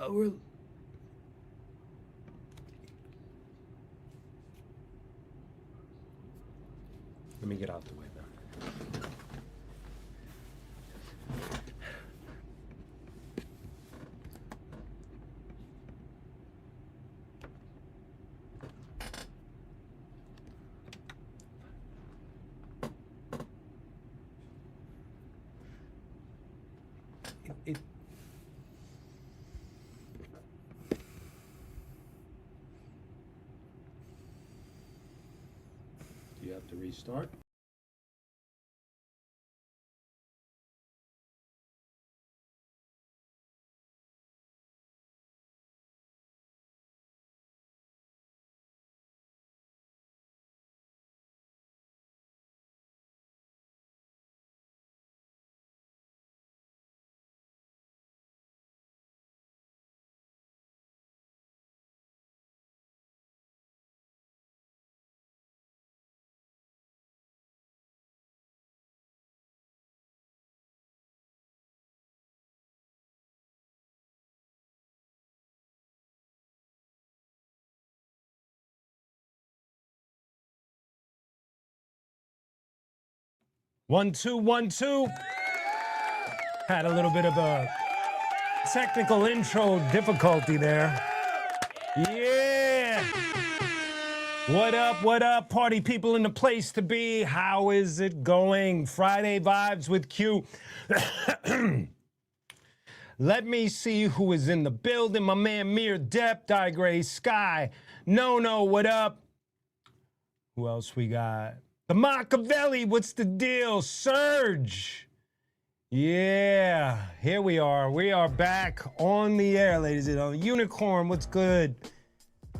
Let me get out the way now. Do you have to restart? One, two, 1, 2. Had a little bit of a technical intro difficulty there. Yeah. What up, party people in the place to be? How is it going? Friday Vibes with Q. Let me see who is in the building. My man Mir Depp, Die Gray Sky. No, what up? Who else we got? The Machiavelli, what's the deal? Surge. Yeah, here we are. We are back on the air, ladies and gentlemen. Unicorn, what's good?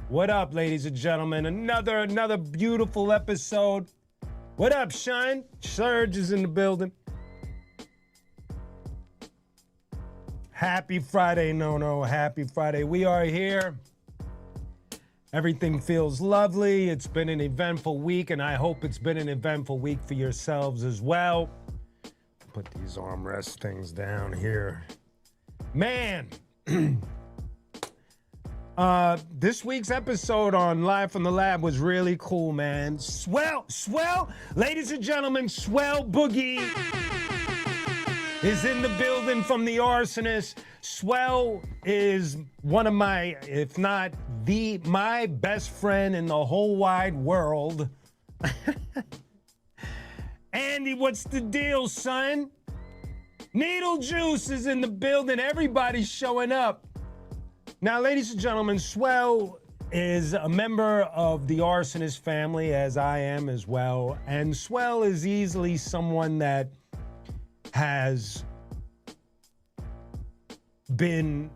What up, ladies and gentlemen? Another beautiful episode. What up, Shine? Surge is in the building. Happy Friday, no, happy Friday. We are here. Everything feels lovely. It's been an eventful week, and I hope it's been an eventful week for yourselves as well. Put these armrest things down here. Man, this week's episode on Live from the Lab was really cool, man. Swell, ladies and gentlemen, Swell Boogie is in the building from the Arsonist. Swell is one of my, if not my best friend in the whole wide world. Andy, what's the deal, son? Needle Juice is in the building. Everybody's showing up. Now, ladies and gentlemen, Swell is a member of the Arsonist family, as I am as well. And Swell is easily someone that has been...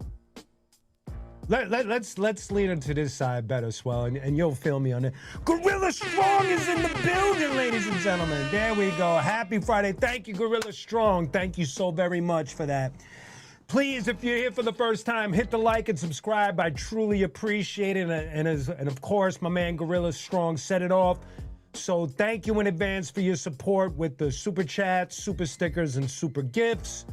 Let's lean into this side better, Swell, and you'll feel me on it. Gorilla Strong is in the building, ladies and gentlemen. There we go. Happy Friday. Thank you, Gorilla Strong. Thank you so very much for that. Please, if you're here for the first time, hit the like and subscribe. I truly appreciate it. And of course, my man Gorilla Strong set it off. So thank you in advance for your support with the super chats, super stickers, and super gifts.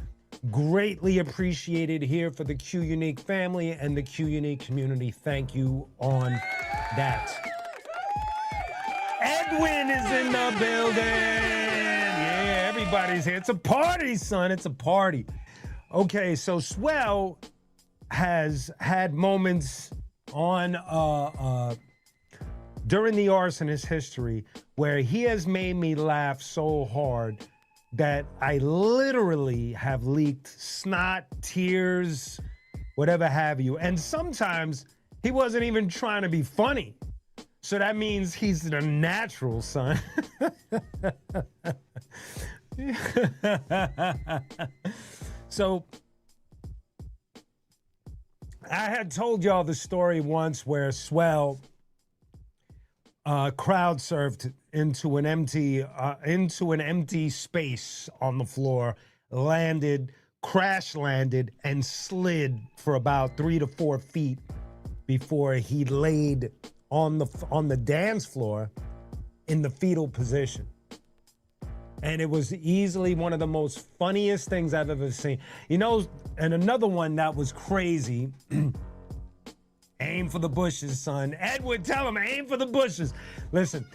Greatly appreciated here for the Q Unique family and the Q Unique community. Thank you on that. Edwin is in the building. Yeah, everybody's here. It's a party, son. It's a party. Okay, so Swell has had moments on during the Arsonist history where he has made me laugh so hard that I literally have leaked snot, tears, whatever have you. And sometimes he wasn't even trying to be funny. So that means he's the natural, son. So I had told y'all the story once where Swell crowd surfed into an empty space on the floor, crash landed, and slid for about 3 to 4 feet before he laid on the dance floor in the fetal position. And it was easily one of the most funniest things I've ever seen. You know, and another one that was crazy. Aim for the bushes, son. Edward, tell him, aim for the bushes. Listen,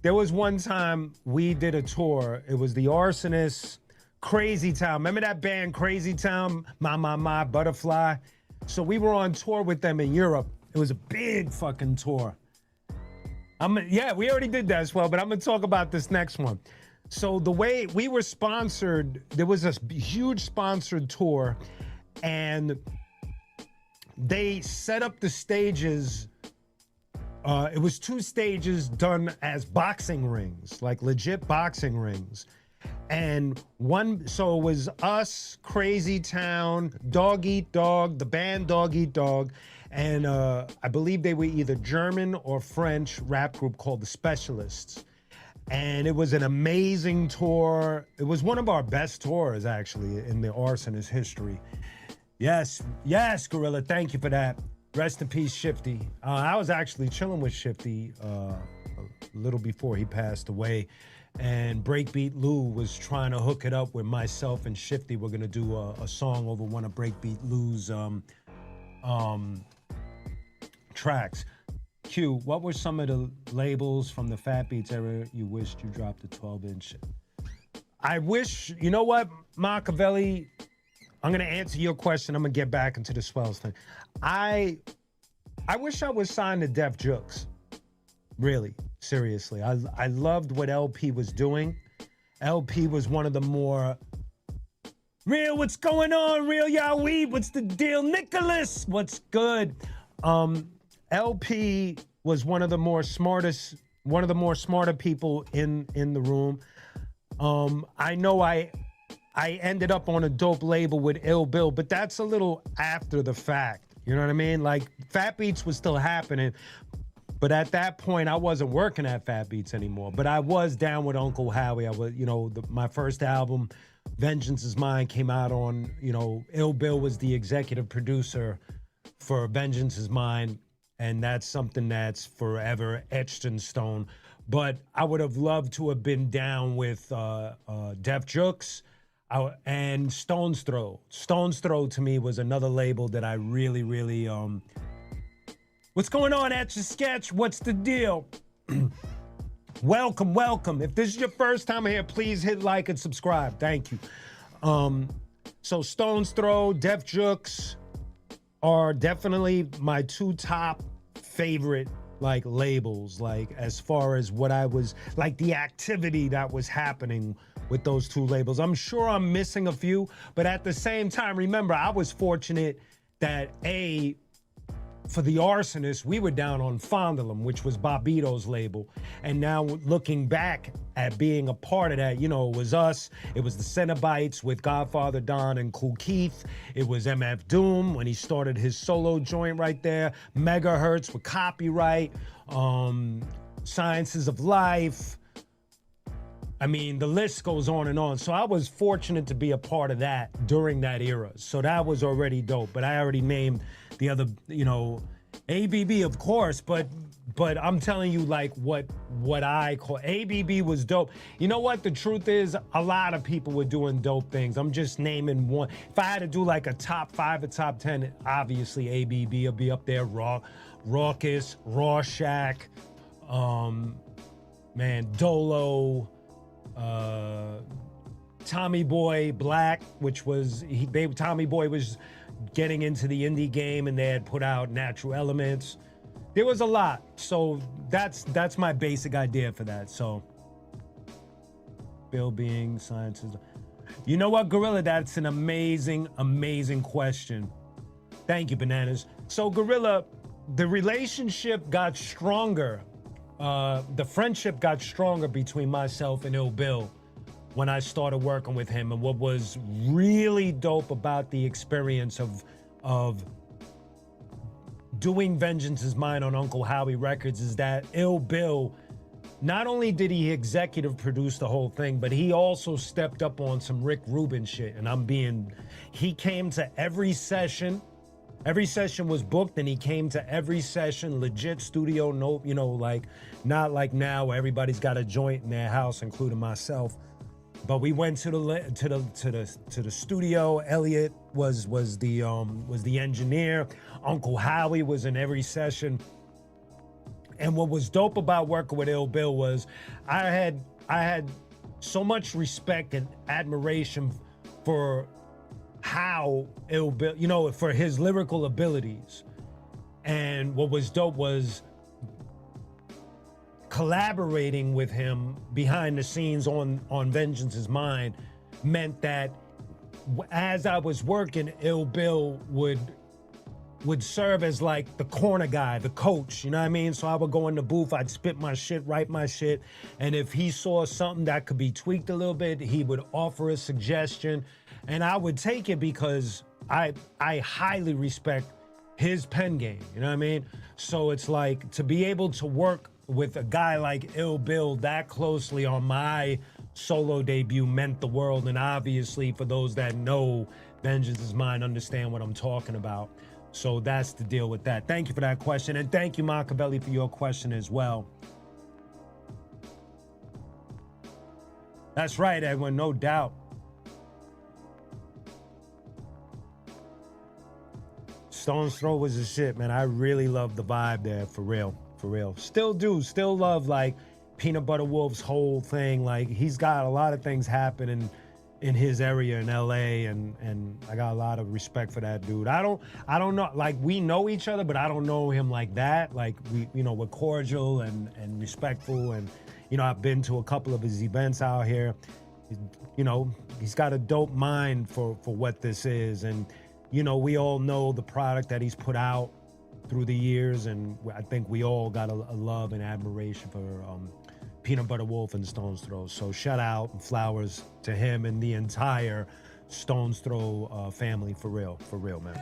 there was one time we did a tour. It was the Arsonists, Crazy Town. Remember that band, Crazy Town? My, Butterfly? So we were on tour with them in Europe. It was a big fucking tour. Yeah, we already did that as well, but I'm gonna talk about this next one. So the way we were sponsored, there was a huge sponsored tour, and they set up the stages. It was 2 stages done as boxing rings, like legit boxing rings. And one, so it was us, Crazy Town, Dog Eat Dog, the band Dog Eat Dog, and I believe they were either German or French rap group called The Specialists. And it was an amazing tour. It was one of our best tours, actually, in the Arsonist history. Yes, Gorilla, thank you for that. Rest in peace, Shifty. I was actually chilling with Shifty a little before he passed away. And Breakbeat Lou was trying to hook it up with myself and Shifty. We're gonna do a song over one of Breakbeat Lou's tracks. Q, what were some of the labels from the Fat Beats era you wished you dropped a 12-inch? I wish, you know what, Machiavelli, I'm gonna answer your question. I'm gonna get back into the Swells thing. I wish I was signed to Def Jux. Really, seriously. I loved what LP was doing. LP was one of the more real, what's going on, real Yahweh, what's the deal, Nicholas, what's good? LP was one of the more smarter people in the room. I know I ended up on a dope label with Ill Bill, but that's a little after the fact. You know what I mean? Like, Fat Beats was still happening, but at that point, I wasn't working at Fat Beats anymore. But I was down with Uncle Howie. I was, you know, my first album, Vengeance Is Mine, came out on, you know, Ill Bill was the executive producer for Vengeance Is Mine, and that's something that's forever etched in stone. But I would have loved to have been down with Def Jux and Stone's Throw. Stone's Throw to me was another label that I really, really, what's going on, Etch a Sketch? What's the deal? Welcome. If this is your first time here, please hit like and subscribe. Thank you. So Stone's Throw, Def Jux are definitely my 2 top favorite like labels, like as far as what I was, like the activity that was happening with those 2 labels. I'm sure I'm missing a few, but at the same time, remember, I was fortunate that for the Arsonists, we were down on Fondulum, which was Bobbito's label. And now looking back at being a part of that, you know, it was us, it was the Cenobites with Godfather Don and Kool Keith, it was MF Doom when he started his solo joint right there, Megahertz with Copyright, Sciences of Life. I mean, the list goes on and on. So I was fortunate to be a part of that during that era. So that was already dope. But I already named the other, you know, ABB, of course. But I'm telling you, like, what I call ABB was dope. You know what? The truth is, a lot of people were doing dope things. I'm just naming one. If I had to do like a top 5 or top 10, obviously ABB will be up there. Raucous, Rorschach, Dolo. Tommy Boy Black, which was Tommy Boy was getting into the indie game, and they had put out Natural Elements. There was a lot, so that's my basic idea for that. So Bill Being, Sciences. You know what, Gorilla? That's an amazing question. Thank you, Bananas. So Gorilla, the relationship got stronger. The friendship got stronger between myself and Ill Bill when I started working with him. And what was really dope about the experience of doing Vengeance Is Mine on Uncle Howie Records is that Ill Bill, not only did he executive produce the whole thing, but he also stepped up on some Rick Rubin shit. And he came to every session. Every session was booked, and he came to every session, legit studio, no, you know, like, not like now where everybody's got a joint in their house, including myself. But we went to the studio. Elliot was the engineer. Uncle Howie was in every session. And what was dope about working with Ill Bill was I had so much respect and admiration for how Ill Bill, you know, for his lyrical abilities. And what was dope was collaborating with him behind the scenes on Vengeance Mind meant that as I was working, Ill Bill would serve as like the corner guy, the coach, you know what I mean? So I would go in the booth, I'd spit my shit, write my shit, and if he saw something that could be tweaked a little bit, he would offer a suggestion, and I would take it because I highly respect his pen game, you know what I mean? So it's like to be able to work with a guy like Ill Bill that closely on my solo debut meant the world, and obviously for those that know Vengeance Mind understand what I'm talking about. So that's the deal with that. Thank you for that question, and thank you, Machiavelli, for your question as well. That's right, Edwin, no doubt. Stone's Throw was the shit, man. I really love the vibe there, for real, for real. Still do, still love like Peanut Butter Wolf's whole thing. Like he's got a lot of things happening in his area in LA, and I got a lot of respect for that dude. I don't know, like we know each other, but I don't know him like that. Like we, you know, we're cordial and respectful, and you know, I've been to a couple of his events out here. You know, he's got a dope mind for what this is, and you know, we all know the product that he's put out through the years, and I think we all got a love and admiration for Peanut Butter Wolf and Stone's Throw. So shout out and flowers to him and the entire Stone's Throw family, for real, man.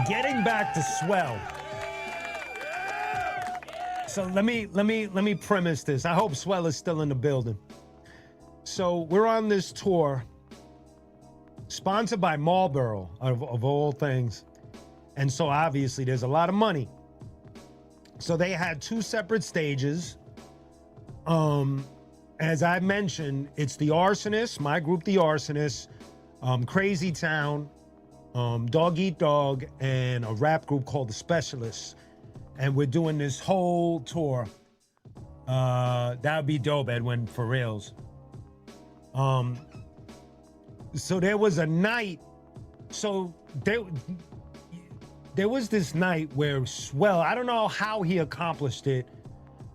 Getting back to Swell. So let me premise this. I hope Swell is still in the building. So we're on this tour, sponsored by Marlboro, of all things. And so obviously there's a lot of money. So they had two separate stages. As I mentioned, it's the Arsonists, my group, the Arsonists, Crazy Town, Dog Eat Dog, and a rap group called the Specialists. And we're doing this whole tour. That would be dope, Edwin, for reals. So there was a night, so there was this night where Swell, I don't know how he accomplished it,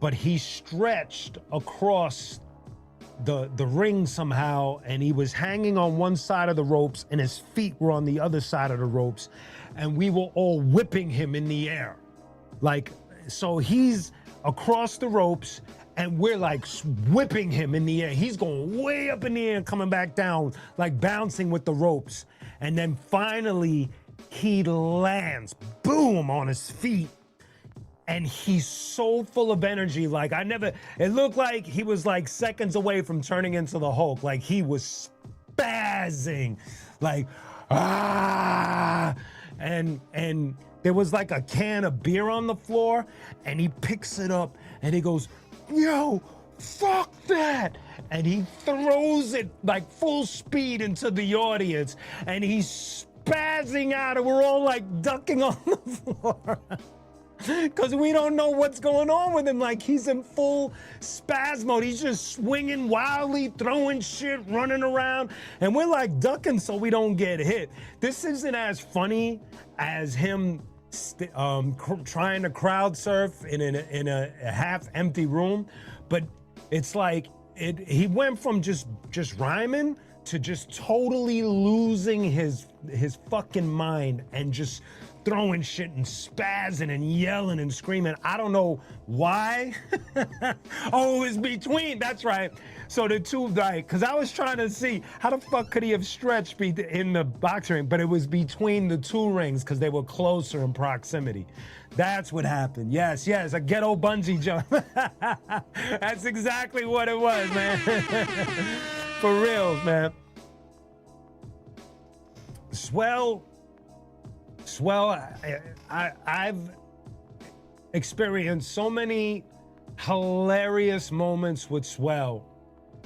but he stretched across the ring somehow, and he was hanging on one side of the ropes and his feet were on the other side of the ropes, and we were all whipping him in the air. Like, so he's across the ropes and we're like whipping him in the air. He's going way up in the air and coming back down, like bouncing with the ropes. And then finally he lands, boom, on his feet. And he's so full of energy. Like it looked like he was like seconds away from turning into the Hulk. Like he was spazzing, like, ah, and there was like a can of beer on the floor, and he picks it up and he goes, yo, fuck that. And he throws it like full speed into the audience, and he's spazzing out, and we're all like ducking on the floor. Because we don't know what's going on with him. Like, he's in full spaz mode. He's just swinging wildly, throwing shit, running around. And we're like ducking so we don't get hit. This isn't as funny as him trying to crowd surf in a half empty room. But it's like, he went from just rhyming to just totally losing his fucking mind and just throwing shit and spazzing and yelling and screaming. I don't know why. Oh, it was between, that's right. So the two, like, because I was trying to see how the fuck could he have stretched in the boxing ring, but it was between the two rings because they were closer in proximity. That's what happened. Yes, a ghetto bungee jump. That's exactly what it was, man. For real, man. Swell, I've experienced so many hilarious moments with Swell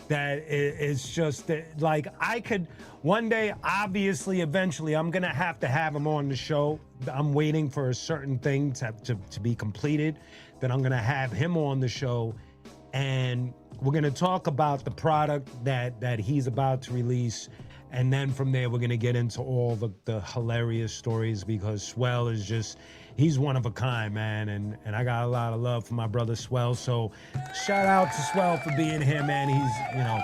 that it's just like I could one day, obviously, eventually, I'm gonna have to have him on the show. I'm waiting for a certain thing to be completed. Then I'm gonna have him on the show, and we're gonna talk about the product that he's about to release. And then from there, we're gonna get into all the hilarious stories, because Swell is just, he's one of a kind, man. And I got a lot of love for my brother Swell. So shout out to Swell for being here, man. He's, you know,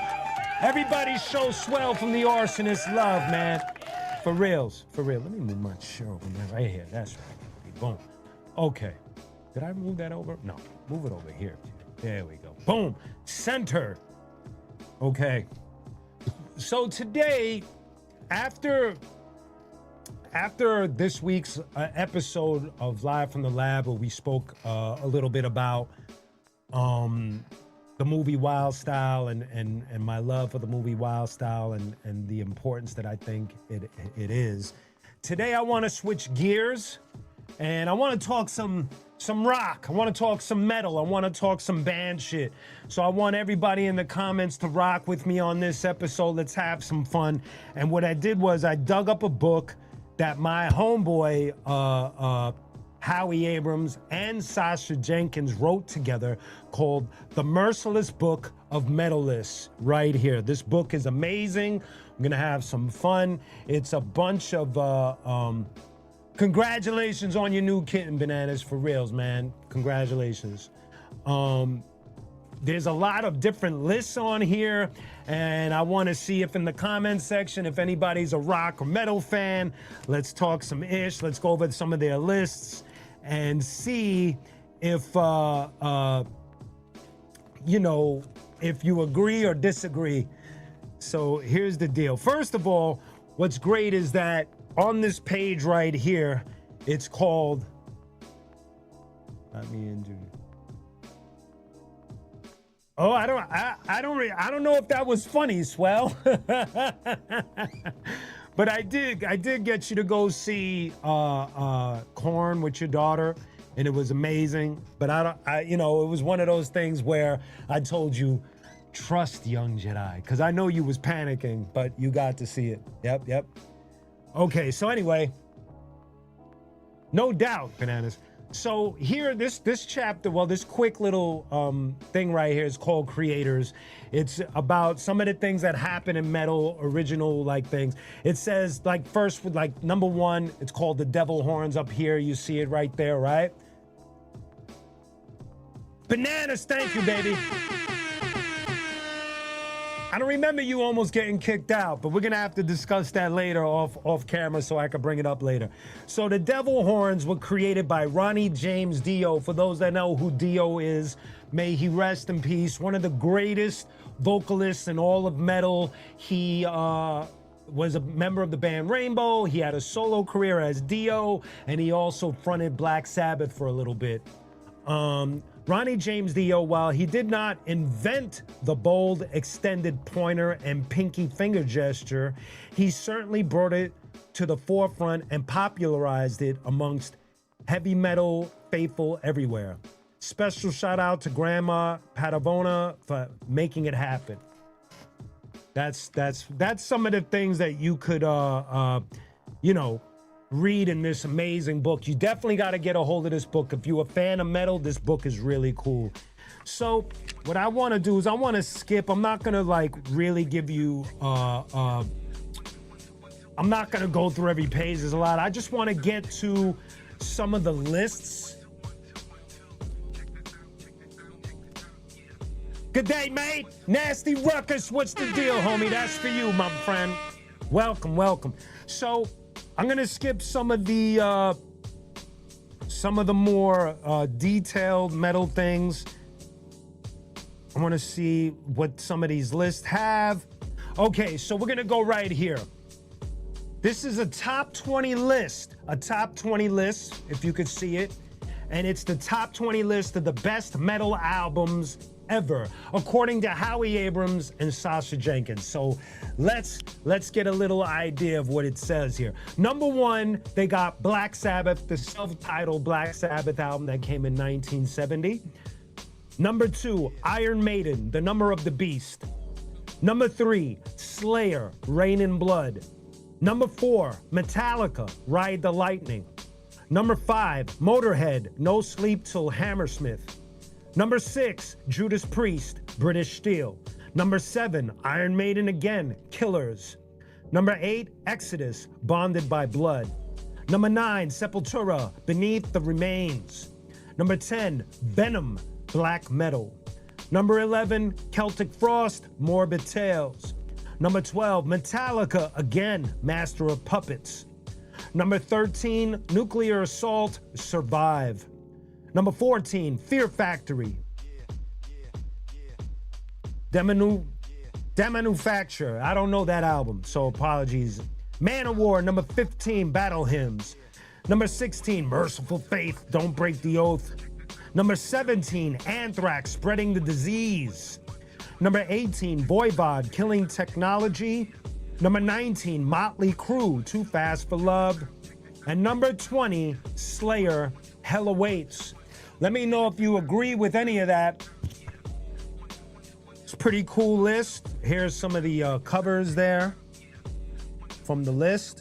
everybody show Swell from the Arsonist love, man. For reals, for real. Let me move my shirt over there, right here. That's right. Boom. Okay. Did I move that over? No, move it over here. There we go. Boom. Center. Okay. So today, after this week's episode of Live from the Lab, where we spoke a little bit about the movie Wild Style and my love for the movie Wild Style and the importance that I think it is. Today I want to switch gears, and I want to talk some rock. I want to talk some metal. I want to talk some band shit. So I want everybody in the comments to rock with me on this episode. Let's have some fun. And what I did was I dug up a book that my homeboy Howie Abrams and Sasha Jenkins wrote together, called The Merciless Book of Metalists, right here. This book is amazing. I'm gonna have some fun. It's a bunch of congratulations on your new kitten, Bananas, for reals, man. Congratulations. There's a lot of different lists on here, and I want to see if in the comment section, if anybody's a rock or metal fan, let's talk some ish. Let's go over some of their lists and see if, you know, if you agree or disagree. So here's the deal. First of all, what's great is that on this page right here, it's called, not me and Judy. Oh, I don't know if that was funny, Swell. But I did get you to go see Korn with your daughter, and it was amazing. But you know, it was one of those things where I told you, trust Young Jedi, because I know you was panicking, but you got to see it. Yep. Okay, so anyway, no doubt, Bananas. So here, this chapter, well, this quick little thing right here is called Creators. It's about some of the things that happen in metal, original like things. It says, like, first with like number one, it's called The Devil Horns up here. You see it right there, right? Bananas, thank you, baby. I don't remember you almost getting kicked out, but we're gonna have to discuss that later off camera, so I can bring it up later. So the Devil Horns were created by Ronnie James Dio. For those that know who Dio is, may he rest in peace. One of the greatest vocalists in all of metal. He was a member of the band Rainbow. He had a solo career as Dio, and he also fronted Black Sabbath for a little bit. Ronnie James Dio, while he did not invent the bold extended pointer and pinky finger gesture, he certainly brought it to the forefront and popularized it amongst heavy metal faithful everywhere. Special shout out to Grandma Patavona for making it happen. That's some of the things that you could you know, read in this amazing book. You definitely got to get a hold of this book. If you're a fan of metal, this book is really cool. So what I want to do is I want to skip. I'm not going to like really give you, I'm not going to go through every page. There's a lot. I just want to get to some of the lists. Good day, mate. Nasty Ruckus. What's the deal, homie? That's for you, my friend. Welcome. So I'm gonna skip some of the more detailed metal things. I want to see what some of these lists have. Okay, so we're gonna go right here. This is a top 20 list, if you could see it, and it's the top 20 list of the best metal albums ever, according to Howie Abrams and Sasha Jenkins. So let's get a little idea of what it says here. Number one, they got Black Sabbath, the self-titled Black Sabbath album that came in 1970. Number 2, Iron Maiden, The Number of the Beast. Number 3, Slayer, Rain in Blood. Number 4, Metallica, Ride the Lightning. Number 5, Motorhead, No Sleep Till Hammersmith. Number 6, Judas Priest, British Steel. Number 7, Iron Maiden again, Killers. Number 8, Exodus, Bonded by Blood. Number 9, Sepultura, Beneath the Remains. Number 10, Venom, Black Metal. Number 11, Celtic Frost, Morbid Tales. Number 12, Metallica again, Master of Puppets. Number 13, Nuclear Assault, Survive. Number 14, Fear Factory. Demanufacture. I don't know that album, so apologies. Manowar, number 15, Battle Hymns. Number 16, Merciful Faith, Don't Break the Oath. Number 17, Anthrax, Spreading the Disease. Number 18, Voivod, Killing Technology. Number 19, Motley Crue, Too Fast for Love. And number 20, Slayer, Hell Awaits. Let me know if you agree with any of that. It's a pretty cool list. Here's some of the covers there from the list.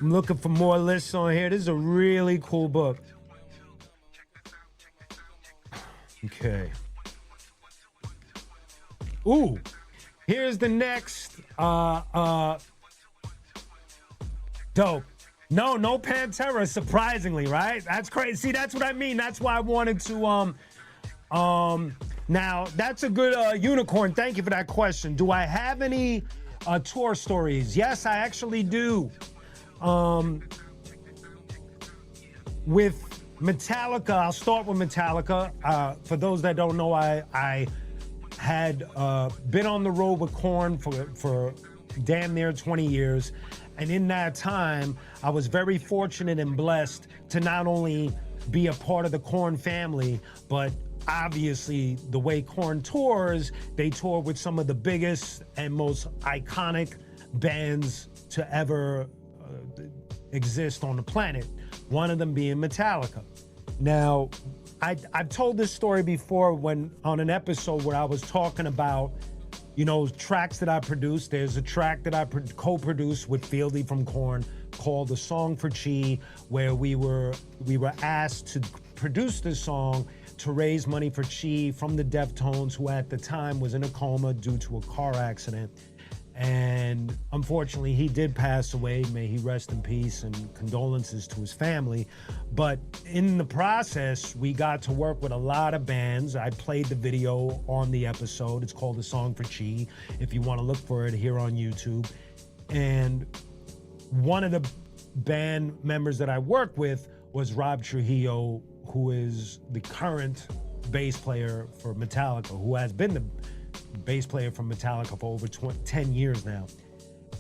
I'm looking for more lists on here. This is a really cool book. Okay. Ooh, here's the next. Dope. No Pantera, surprisingly, right? That's crazy. See, that's what I mean. That's why I wanted to, now, that's a good, Unicorn, thank you for that question. Do I have any tour stories? Yes, I actually do. With Metallica, I'll start with Metallica. For those that don't know, I had been on the road with Korn for damn near 20 years. And in that time, I was very fortunate and blessed to not only be a part of the Korn family, but obviously the way Korn tours, they tour with some of the biggest and most iconic bands to ever exist on the planet, one of them being Metallica. Now, I've told this story before when on an episode where I was talking about, you know, tracks that I produced. There's a track that I co-produced with Fieldy from Korn called "The Song for Chi," where we were asked to produce this song to raise money for Chi from the Deftones, who at the time was in a coma due to a car accident. And unfortunately, he did pass away. May he rest in peace, and condolences to his family. But in the process, we got to work with a lot of bands. I played the video on the episode. It's called "The Song for Chi," if you want to look for it here on YouTube. And one of the band members that I worked with was Rob Trujillo, who is the current bass player for Metallica, who has been the bass player from Metallica for over 10 years now.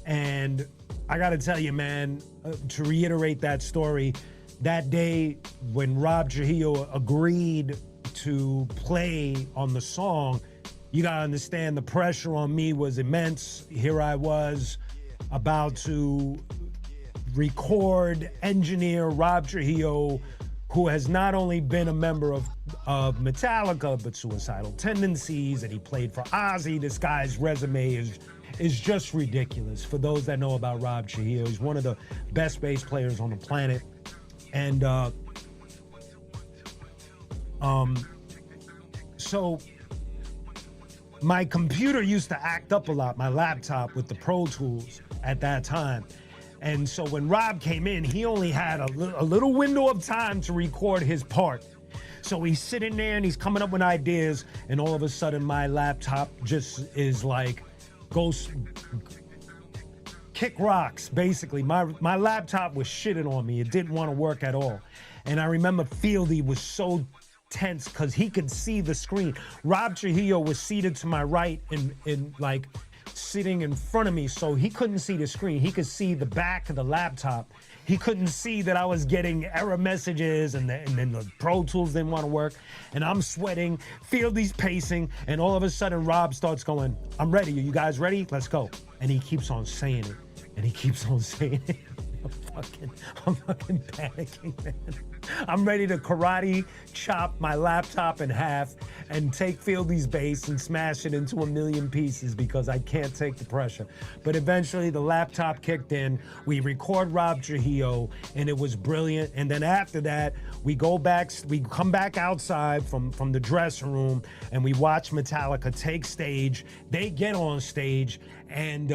And I gotta tell you, man, to reiterate that story, that day when Rob Trujillo agreed to play on the song, you gotta understand the pressure on me was immense. Here I was about to record, engineer Rob Trujillo, who has not only been a member of Metallica, but Suicidal Tendencies, and he played for Ozzy. This guy's resume is just ridiculous. For those that know about Rob Trujillo, he's one of the best bass players on the planet. And so my computer used to act up a lot, my laptop with the Pro Tools at that time. And so when Rob came in, he only had a little window of time to record his part. So he's sitting there and he's coming up with ideas, and all of a sudden my laptop just is like, goes, kick rocks, basically. My laptop was shitting on me. It didn't want to work at all. And I remember Fieldy was so tense because he could see the screen. Rob Trujillo was seated to my right in like, sitting in front of me, so he couldn't see the screen. He could see the back of the laptop. He couldn't see that I was getting error messages, and then the Pro Tools didn't want to work. And I'm sweating, Fieldy's pacing, and all of a sudden Rob starts going, "I'm ready. Are you guys ready? Let's go." And he keeps on saying it, and he keeps on saying it. I'm fucking panicking, man. I'm ready to karate chop my laptop in half and take Fieldy's bass and smash it into a million pieces because I can't take the pressure. But eventually the laptop kicked in. We record Rob Trujillo and it was brilliant. And then after that, we come back outside from the dressing room and we watch Metallica take stage. They get on stage and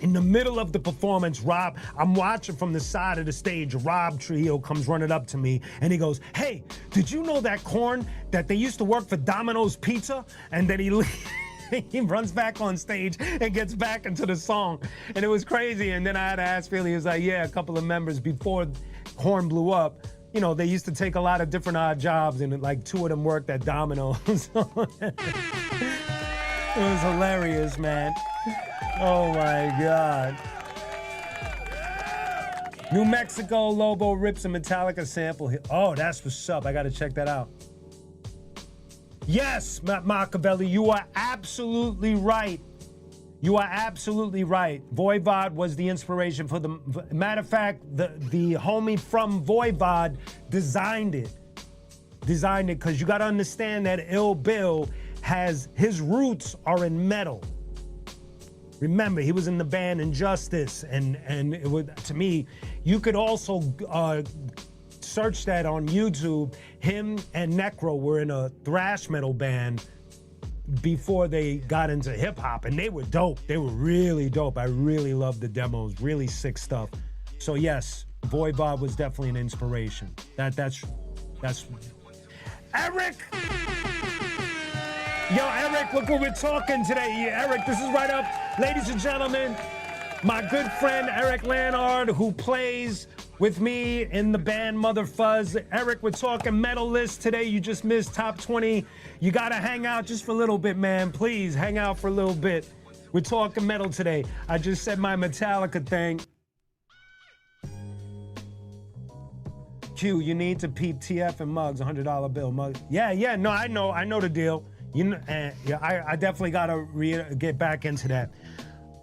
in the middle of the performance, I'm watching from the side of the stage. Rob Trujillo comes running up to me and he goes, "Hey, did you know that Korn, that they used to work for Domino's Pizza?" And then he runs back on stage and gets back into the song. And it was crazy. And then I had to ask Philly, he was like, yeah, a couple of members before Korn blew up, you know, they used to take a lot of different odd jobs and like 2 of them worked at Domino's. It was hilarious, man. Oh my God. New Mexico, Lobo rips a Metallica sample. Oh, that's what's up. I gotta check that out. Yes, Machiavelli, you are absolutely right. You are absolutely right. Voivod was the inspiration for the, matter of fact, the homie from Voivod designed it because you gotta understand that Ill Bill his roots are in metal. Remember, he was in the band Injustice, and it would, to me, you could also search that on YouTube. Him and Necro were in a thrash metal band before they got into hip hop, and they were dope. They were really dope. I really loved the demos, really sick stuff. So yes, Voivod was definitely an inspiration. That's Eric. Yo, Eric, look what we're talking today. Yeah, Eric, this is right up. Ladies and gentlemen, my good friend Eric Lannard, who plays with me in the band Mother Fuzz. Eric, we're talking metal list today. You just missed top 20. You gotta hang out just for a little bit, man. Please, hang out for a little bit. We're talking metal today. I just said my Metallica thing. Q, you need to peep TF and Muggs, $100 bill. Muggs. Yeah, no, I know the deal. You know, yeah, I definitely gotta get back into that.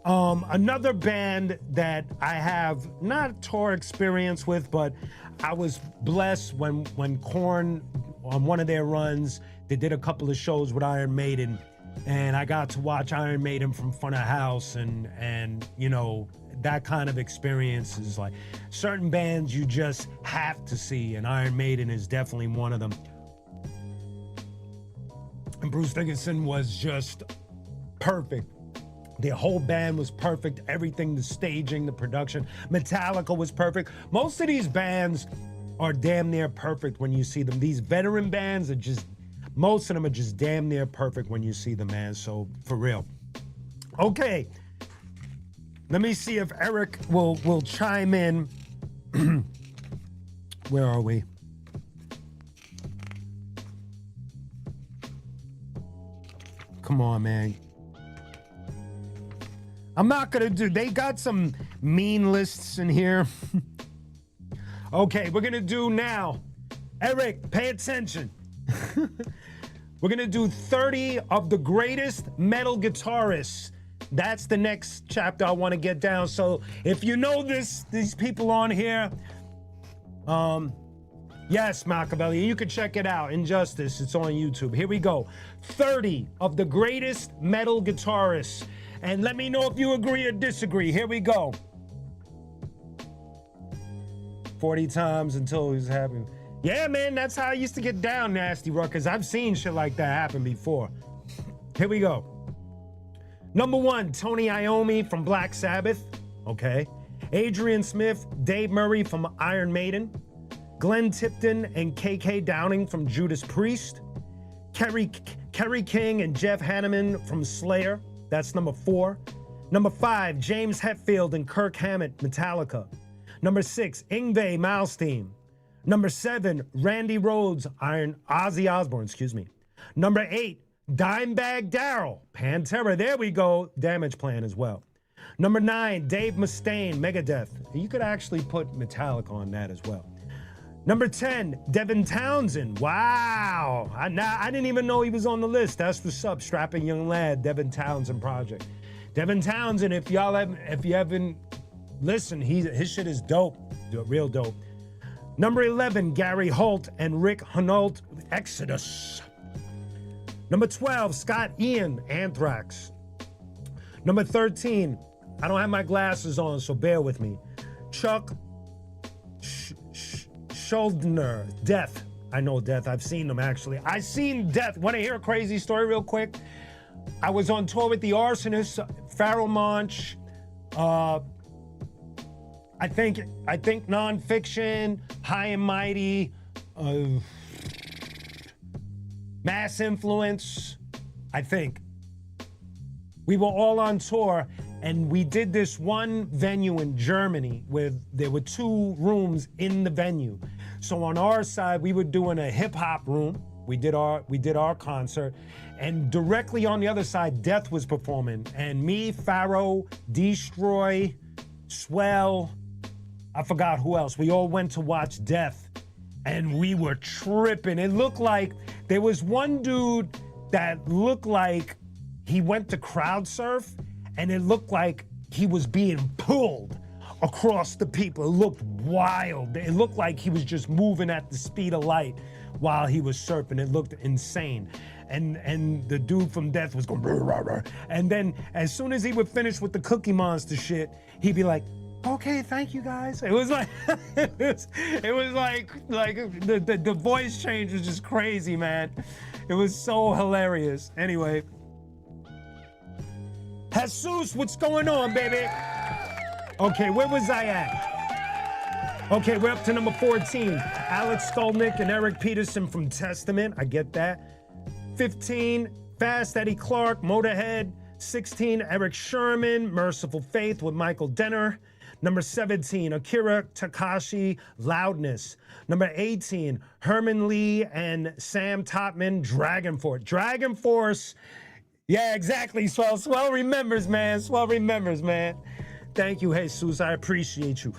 Another band that I have not tour experience with, but I was blessed when Korn, on one of their runs, they did a couple of shows with Iron Maiden, and I got to watch Iron Maiden from front of house, and you know, that kind of experience is like certain bands you just have to see, and Iron Maiden is definitely one of them. And Bruce Dickinson was just perfect. The whole band was perfect. Everything, the staging, the production. Metallica was perfect. Most of these bands are damn near perfect when you see them. These veteran bands are just, most of them are just damn near perfect when you see them, man. So, for real. Okay. Let me see if Eric will chime in. Where are we? Come on, man. I'm not gonna do, they got some mean lists in here. Okay, we're gonna do now. Eric, pay attention. We're gonna do 30 of the greatest metal guitarists. That's the next chapter I wanna get down. So if you know these people on here, yes, Machiavelli, you can check it out. Injustice, it's on YouTube. Here we go. 30 of the greatest metal guitarists. And let me know if you agree or disagree. Here we go. 40 times until he's happy. Yeah, man, that's how I used to get down, Nasty Ruckers. I've seen shit like that happen before. Here we go. Number 1, Tony Iommi from Black Sabbath. Okay. Adrian Smith, Dave Murray from Iron Maiden. Glenn Tipton and KK Downing from Judas Priest. Kerry King and Jeff Hanneman from Slayer. That's number 4. Number 5, James Hetfield and Kirk Hammett, Metallica. Number 6, Yngwie Malmsteen. Number 7, Randy Rhoads, Ozzy Osbourne, excuse me. Number 8, Dimebag Darrell, Pantera. There we go, Damage Plan as well. Number 9, Dave Mustaine, Megadeth. You could actually put Metallica on that as well. Number 10, Devin Townsend. Wow. I didn't even know he was on the list. That's what's up, strapping young lad, Devin Townsend Project. Devin Townsend, if you haven't listen, his shit is dope, real dope. Number 11, Gary Holt and Rick Hunolt, Exodus. Number 12, Scott Ian, Anthrax. Number 13, I don't have my glasses on, so bear with me. Chuck Schuldiner, Death. I know Death, I've seen them actually. I seen Death. Want to hear a crazy story real quick? I was on tour with the Arsonists, Pharoah Monch, I think Nonfiction, High and Mighty, Mass Influence, I think. We were all on tour, and we did this one venue in Germany where there were 2 rooms in the venue. So on our side, we were doing a hip hop room. We did our concert, and directly on the other side, Death was performing. And me, Pharoah, Destroy, Swell, I forgot who else. We all went to watch Death, and we were tripping. It looked like there was one dude that looked like he went to crowd surf, and it looked like he was being pulled across the people. It looked wild. It looked like he was just moving at the speed of light while he was surfing. It looked insane. And the dude from Death was going, rah, rah, rah. And then as soon as he would finish with the Cookie Monster shit, he'd be like, okay, thank you guys. It was like, it was like the voice change was just crazy, man. It was so hilarious. Anyway, Jesus, what's going on, baby? Okay, where was I at? Okay, we're up to number 14. Alex Skolnick and Eric Peterson from Testament. I get that. 15, Fast Eddie Clark, Motorhead. 16, Eric Sherman, Merciful Faith with Michael Denner. Number 17, Akira Takashi, Loudness. Number 18, Herman Lee and Sam Topman, Dragon Force. Dragon Force, yeah, exactly, Swell. Swell remembers, man. Swell remembers, man. Thank you, Jesus. I appreciate you.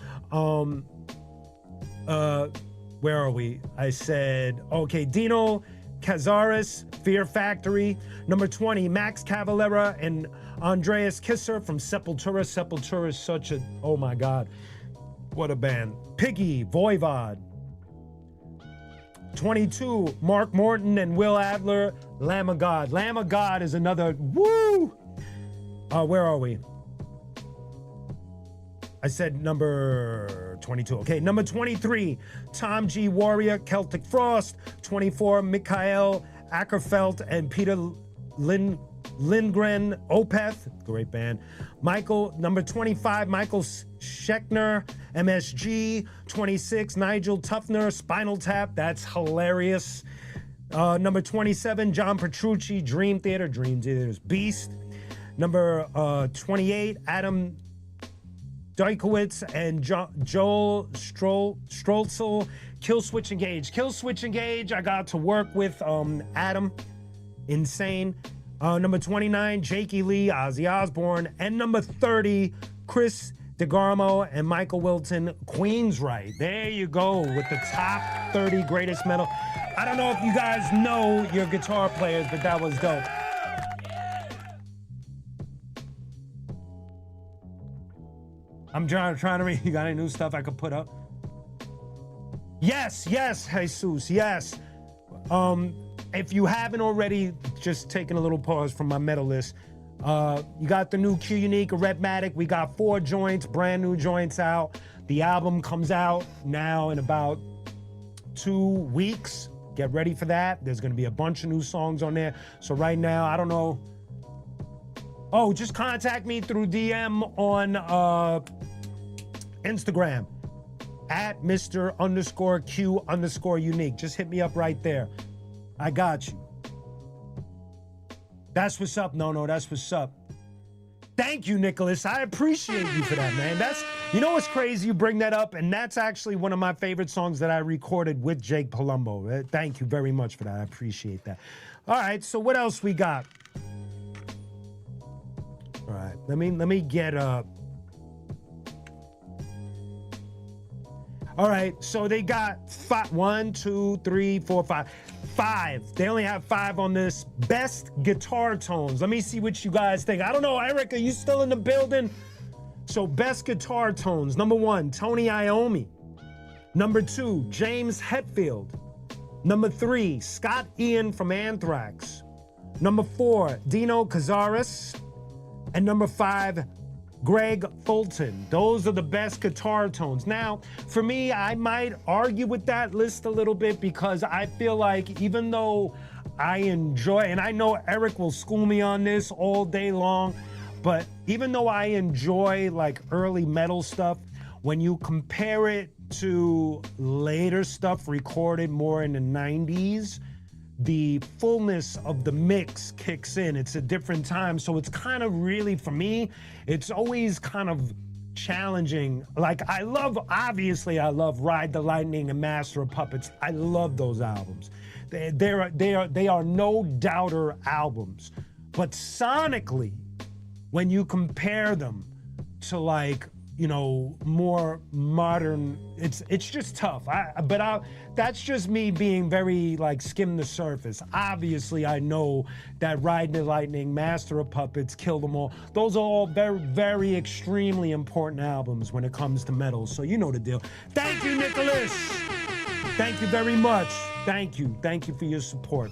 Where are we? I said, okay, Dino Cazares, Fear Factory. Number 20, Max Cavalera and Andreas Kisser from Sepultura. Sepultura is such a, oh my God, what a band. Piggy, Voivod. 22, Mark Morton and Will Adler, Lamb of God. Lamb of God is another, woo! Where are we? I said number 22. Okay, number 23, Tom G. Warrior, Celtic Frost. 24, Mikhail Ackerfeld and Peter Lindgren, Opeth, great band. Number 25, Michael Schechner, MSG. 26, Nigel Tufner, Spinal Tap, that's hilarious. Number 27, John Petrucci, Dream Theater's Beast. Number 28, Adam Dykowitz and Joel Strolzel, Kill Switch Engage. Kill Switch Engage, I got to work with Adam, insane. Number 29, Jakey Lee, Ozzy Osbourne. And number 30, Chris DeGarmo and Michael Wilton, Queensryche. There you go with the top 30 greatest metal. I don't know if you guys know your guitar players, but that was dope. I'm trying to read. You got any new stuff I could put up? Yes, Jesus, yes. If you haven't already, just taking a little pause from my metal list. You got the new Q Unique, a Redmatic. We got 4 joints, brand new joints out. The album comes out now in about 2 weeks. Get ready for that. There's gonna be a bunch of new songs on there. So right now, I don't know. Oh, just contact me through DM on Instagram at Mr_Q_Unique. Just hit me up right there. I got you. That's what's up. No, that's what's up. Thank you, Nicholas. I appreciate you for that, man. You know what's crazy? You bring that up, and that's actually one of my favorite songs that I recorded with Jake Palumbo. Thank you very much for that. I appreciate that. All right, so what else we got? All right, let me get up. All right, so they got 5. 1, 2, 3, 4, 5. 5. They only have 5 on this. Best guitar tones. Let me see what you guys think. I don't know, Eric, are you still in the building? So best guitar tones. Number 1, Tony Iommi. Number 2, James Hetfield. Number 3, Scott Ian from Anthrax. Number 4, Dino Cazares. And number 5, Greg Fulton. Those are the best guitar tones. Now, for me, I might argue with that list a little bit because I feel like even though I enjoy, and I know Eric will school me on this all day long, but even though I enjoy like early metal stuff, when you compare it to later stuff recorded more in the 90s, the fullness of the mix kicks in. It's a different time. So it's kind of really, for me, it's always kind of challenging. Like obviously I love Ride the Lightning and Master of Puppets. I love those albums. They are no doubter albums. But sonically, when you compare them to like, you know, more modern, it's just tough. That's just me being very like skim the surface. Obviously, I know that Ride the Lightning, Master of Puppets, Kill Them All, those are all very, very extremely important albums when it comes to metal. So you know the deal. Thank you, Nicholas. Thank you very much. Thank you for your support.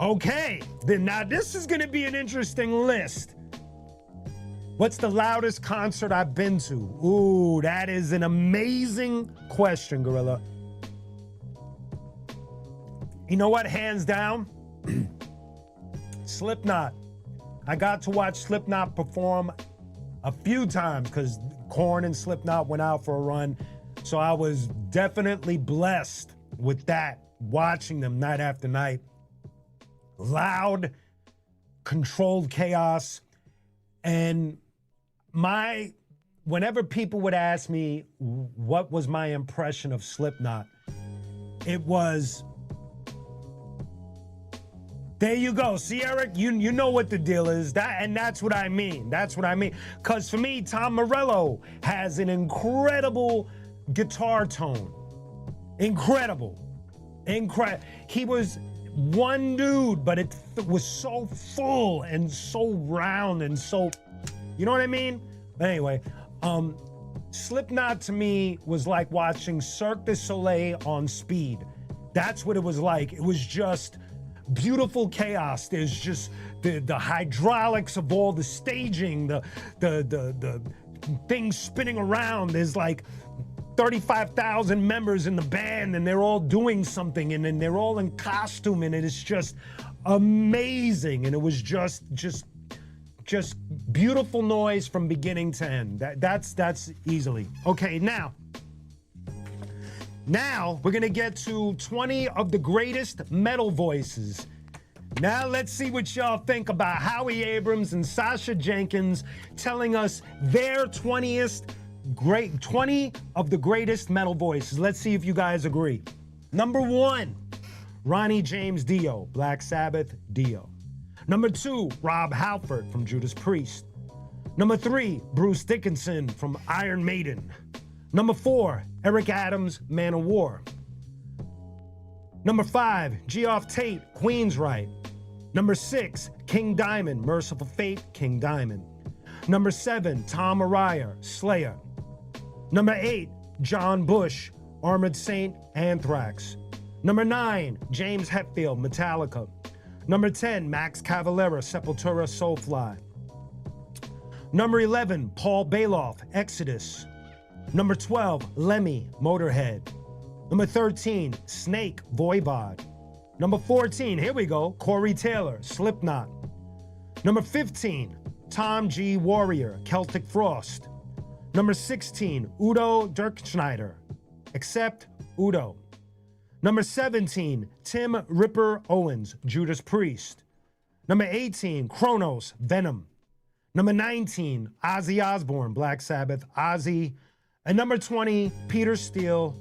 Okay, then now this is gonna be an interesting list. What's the loudest concert I've been to? Ooh, that is an amazing question, Gorilla. You know what, hands down? Slipknot. I got to watch Slipknot perform a few times because Korn and Slipknot went out for a run. So I was definitely blessed with that, watching them night after night. Loud, controlled chaos. And whenever people would ask me what was my impression of Slipknot, it was, there you go. See, Eric, you know what the deal is. And that's what I mean. That's what I mean. Because for me, Tom Morello has an incredible guitar tone. Incredible. He was one dude, but it was so full and so round and so, you know what I mean? But anyway, Slipknot to me was like watching Cirque du Soleil on speed. That's what it was like. It was just beautiful chaos. There's just the hydraulics of all the staging, the things spinning around. There's like 35,000 members in the band and they're all doing something and then they're all in costume and it is just amazing. And it was just beautiful noise from beginning to end. That's easily. Okay, now we're gonna get to 20 of the greatest metal voices. Now let's see what y'all think about Howie Abrams and Sasha Jenkins telling us their 20 of the greatest metal voices. Let's see if you guys agree. Number 1, Ronnie James Dio, Black Sabbath, Dio. Number 2, Rob Halford from Judas Priest. Number 3, Bruce Dickinson from Iron Maiden. Number 4, Eric Adams, Manowar. Number 5, Geoff Tate, Queensryche. Number 6, King Diamond, Merciful Fate, King Diamond. Number 7, Tom Araya, Slayer. Number 8, John Bush, Armored Saint, Anthrax. Number 9, James Hetfield, Metallica. Number 10, Max Cavalera, Sepultura, Soulfly. Number 11, Paul Bailoff, Exodus. Number 12, Lemmy, Motorhead. Number 13, Snake, Voivod. Number 14, here we go, Corey Taylor, Slipknot. Number 15, Tom G. Warrior, Celtic Frost. Number 16, Udo Dirkschneider, except Udo. Number 17, Tim Ripper Owens, Judas Priest. Number 18, Kronos, Venom. Number 19, Ozzy Osbourne, Black Sabbath, Ozzy. And number 20, Peter Steele,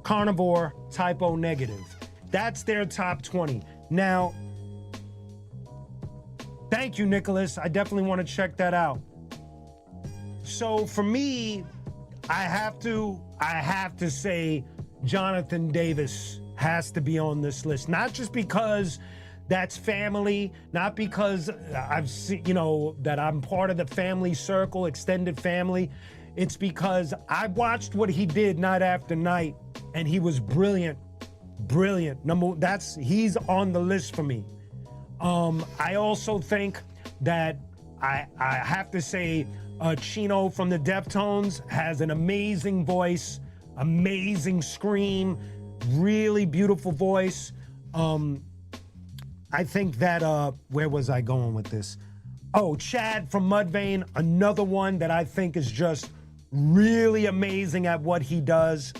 Carnivore, Typo Negative. That's their top 20. Now, thank you, Nicholas. I definitely want to check that out. So for me, I have to say Jonathan Davis has to be on this list. Not just because that's family, not because I've seen, that I'm part of the family circle, extended family. It's because I watched what he did night after night, and he was brilliant, brilliant. He's on the list for me. I also think that I have to say Chino from the Deftones has an amazing voice, amazing scream, really beautiful voice. I think that, where was I going with this? Oh, Chad from Mudvayne, another one that I think is just really amazing at what he does.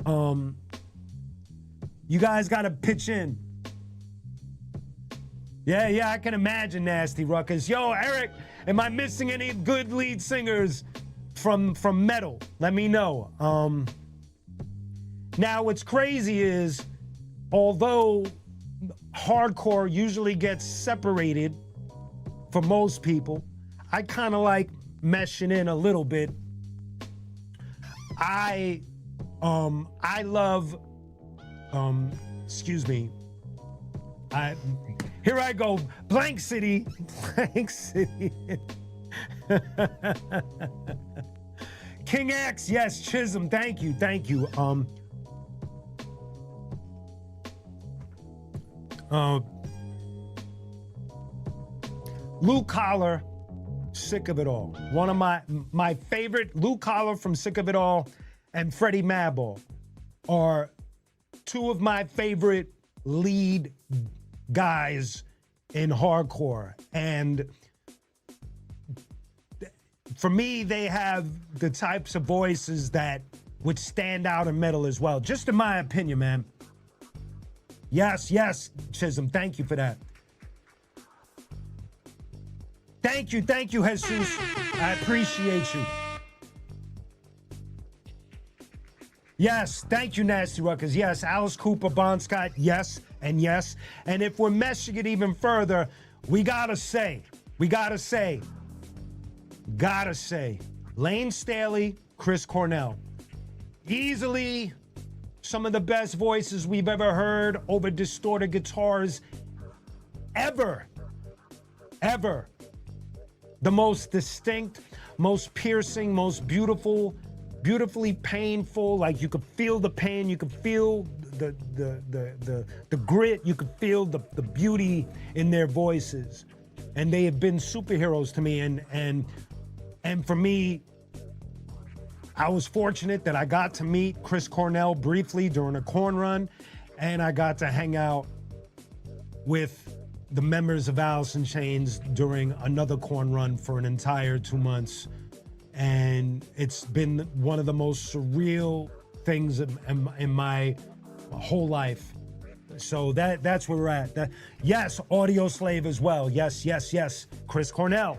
You guys got to pitch in. Yeah, I can imagine Nasty Ruckus. Yo, Eric, am I missing any good lead singers from metal? Let me know. Now, what's crazy is, although hardcore usually gets separated for most people, I kind of like meshing in a little bit. I love, excuse me, here I go, Blank City, Blank City. King X, yes, Chisholm, thank you. Luke Collar, Sick of It All. One of my favorite, Luke Collar from Sick of It All and Freddie Madball are two of my favorite lead guys in hardcore. And for me, they have the types of voices that would stand out in metal as well. Just in my opinion, man. Yes, Chisholm, thank you for that. Thank you, Jesus. I appreciate you. Yes, thank you, Nasty Ruckus. Yes, Alice Cooper, Bon Scott, yes, and yes. And if we're meshing it even further, we gotta say, Lane Staley, Chris Cornell. Easily some of the best voices we've ever heard over distorted guitars ever. The most distinct, most piercing, most beautifully painful. Like you could feel the pain, you could feel the grit, you could feel the beauty in their voices. And they have been superheroes to me. And for me, I was fortunate that I got to meet Chris Cornell briefly during a Korn run, and I got to hang out with the members of Alice in Chains during another Korn run for an entire 2 months. And it's been one of the most surreal things in my whole life. So that's where we're at. Yes, Audio Slave as well. Yes. Chris Cornell,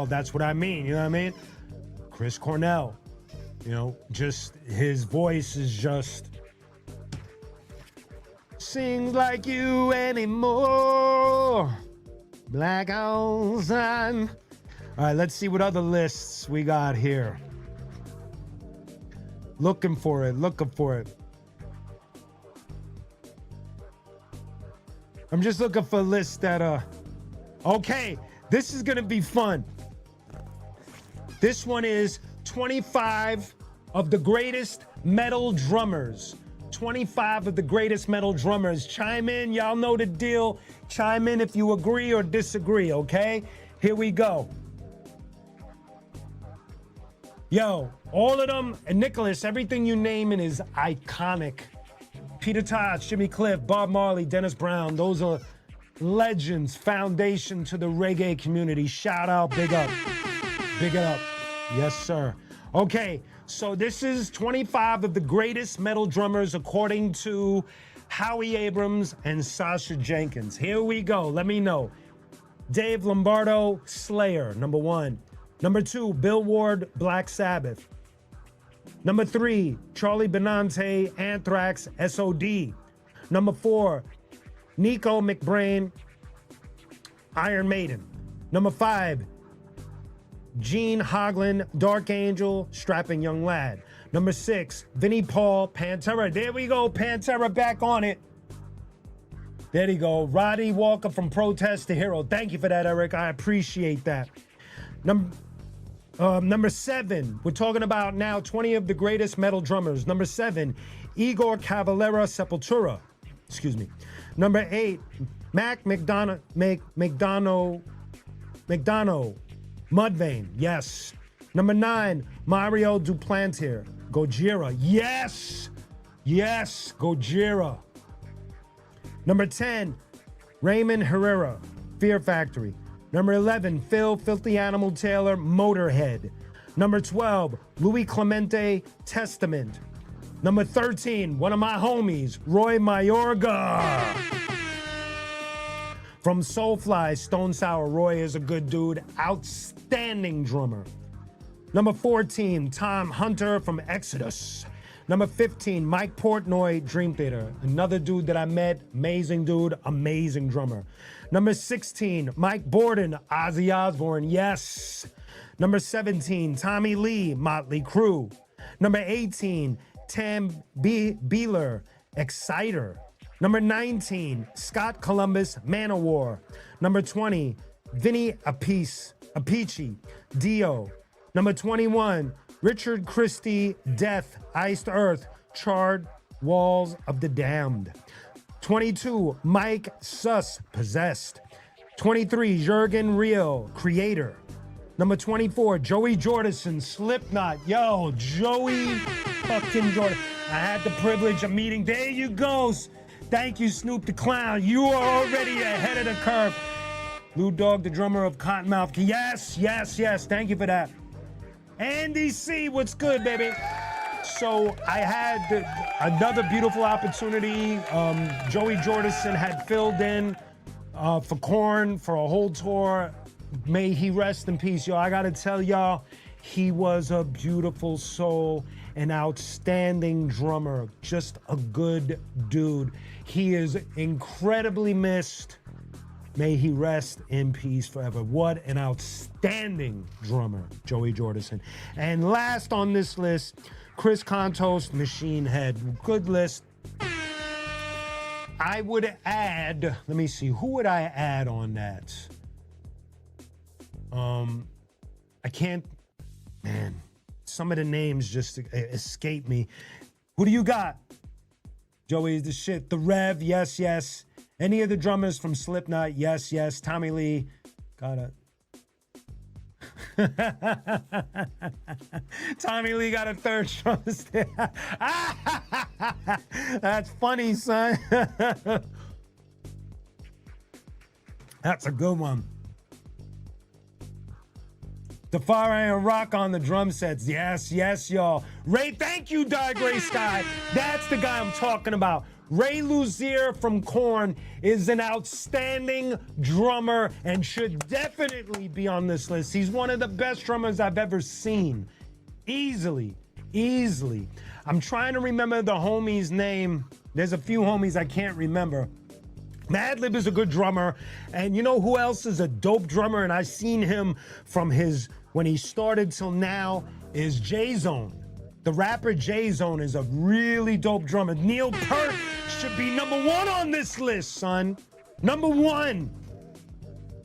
that's what I mean. You know what I mean? Chris Cornell. Just his voice is just sings like you anymore. Black on sun. All right, let's see what other lists we got here. Looking for it. I'm just looking for a list that, okay, this is gonna be fun. This one is 25 of the greatest metal drummers. 25 of the greatest metal drummers. Chime in, y'all know the deal. Chime in if you agree or disagree, okay? Here we go. Yo, all of them, and Nicholas, everything you name in is iconic. Peter Tosh, Jimmy Cliff, Bob Marley, Dennis Brown, those are legends, foundation to the reggae community. Shout out, big up. Big it up. Yes, sir. Okay, so this is 25 of the greatest metal drummers according to Howie Abrams and Sasha Jenkins. Here we go. Let me know. Dave Lombardo, Slayer, number 1. Number 2, Bill Ward, Black Sabbath. Number 3, Charlie Benante, Anthrax, SOD. Number 4, Nico McBrain, Iron Maiden. Number 5, Gene Hoglan, Dark Angel, Strapping Young Lad. Number 6, Vinnie Paul, Pantera. There we go, Pantera back on it. There you go. Roddy Walker from Protest to Hero. Thank you for that, Eric. I appreciate that. Number 7, we're talking about now 20 of the greatest metal drummers. Number 7, Igor Cavalera, Sepultura. Excuse me. Number 8, Mac McDonough, Mudvayne. Yes. Number 9, Mario Duplantier, Gojira. Yes. Yes, Gojira. Number 10, Raymond Herrera, Fear Factory. Number 11, Phil Filthy Animal Taylor, Motorhead. Number 12, Louis Clemente, Testament. Number 13, one of my homies, Roy Mayorga. From Soulfly, Stone Sour. Roy is a good dude, outstanding drummer. Number 14, Tom Hunter from Exodus. Number 15, Mike Portnoy, Dream Theater. Another dude that I met, amazing dude, amazing drummer. Number 16, Mike Borden, Ozzy Osbourne, yes. Number 17, Tommy Lee, Motley Crue. Number 18, Tam Beeler, Exciter. Number 19, Scott Columbus, Manowar. Number 20, Vinny Appice, Dio. Number 21, Richard Christie, Death, Iced Earth, Charred Walls of the Damned. 22, Mike Suss, Possessed. 23, Jürgen Real, Creator. Number 24, Joey Jordison, Slipknot. Yo, Joey fucking Jordan. I had the privilege of meeting. There you go. Thank you, Snoop the Clown. You are already ahead of the curve. Lou Dog, the drummer of Cottonmouth. Yes, yes, yes. Thank you for that. Andy C, what's good, baby? So I had another beautiful opportunity. Joey Jordison had filled in for Korn for a whole tour. May he rest in peace, yo. I gotta tell y'all, he was a beautiful soul, an outstanding drummer, just a good dude. He is incredibly missed. May he rest in peace forever. What an outstanding drummer, Joey Jordison. And last on this list, Chris Kontos, Machine Head. Good list. I would add, let me see, who would I add on that? I can't, man, some of the names just escape me. Who do you got? Joey's the shit. The Rev, yes, yes. Any of the drummers from Slipknot, yes, yes. Tommy Lee, got it. Tommy Lee got a third drum stick. That's funny, son. That's a good one. Tafari and Rock on the drum sets. Yes, yes, y'all. Ray, thank you, Die Gray Sky. That's the guy I'm talking about. Ray Luzier from Korn is an outstanding drummer and should definitely be on this list. He's one of the best drummers I've ever seen. Easily, easily. I'm trying to remember the homie's name. There's a few homies I can't remember. Madlib is a good drummer, and you know who else is a dope drummer, and I've seen him from when he started till now, is J-Zone. The rapper J-Zone is a really dope drummer. Neil Peart should be #1 on this list, son. #1.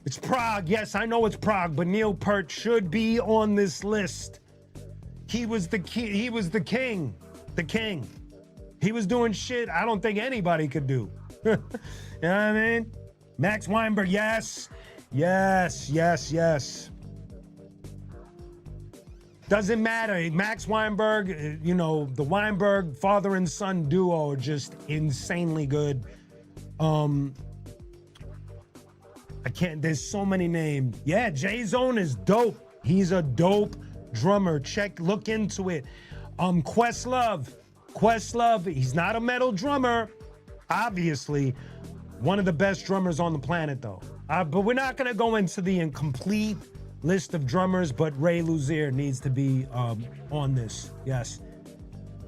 It's Prague. Yes, I know it's Prague, but Neil Peart should be on this list. He was the he was the king. The king. He was doing shit I don't think anybody could do. You know what I mean? Max Weinberg, yes. Yes, yes, yes. Doesn't matter. Max Weinberg, you know, the Weinberg father and son duo are just insanely good. I can't, there's so many names. Yeah, J-Zone is dope. He's a dope drummer. Look into it. Questlove, he's not a metal drummer, obviously. One of the best drummers on the planet, though. But we're not going to go into the incomplete list of drummers, but Ray Luzier needs to be on this. Yes.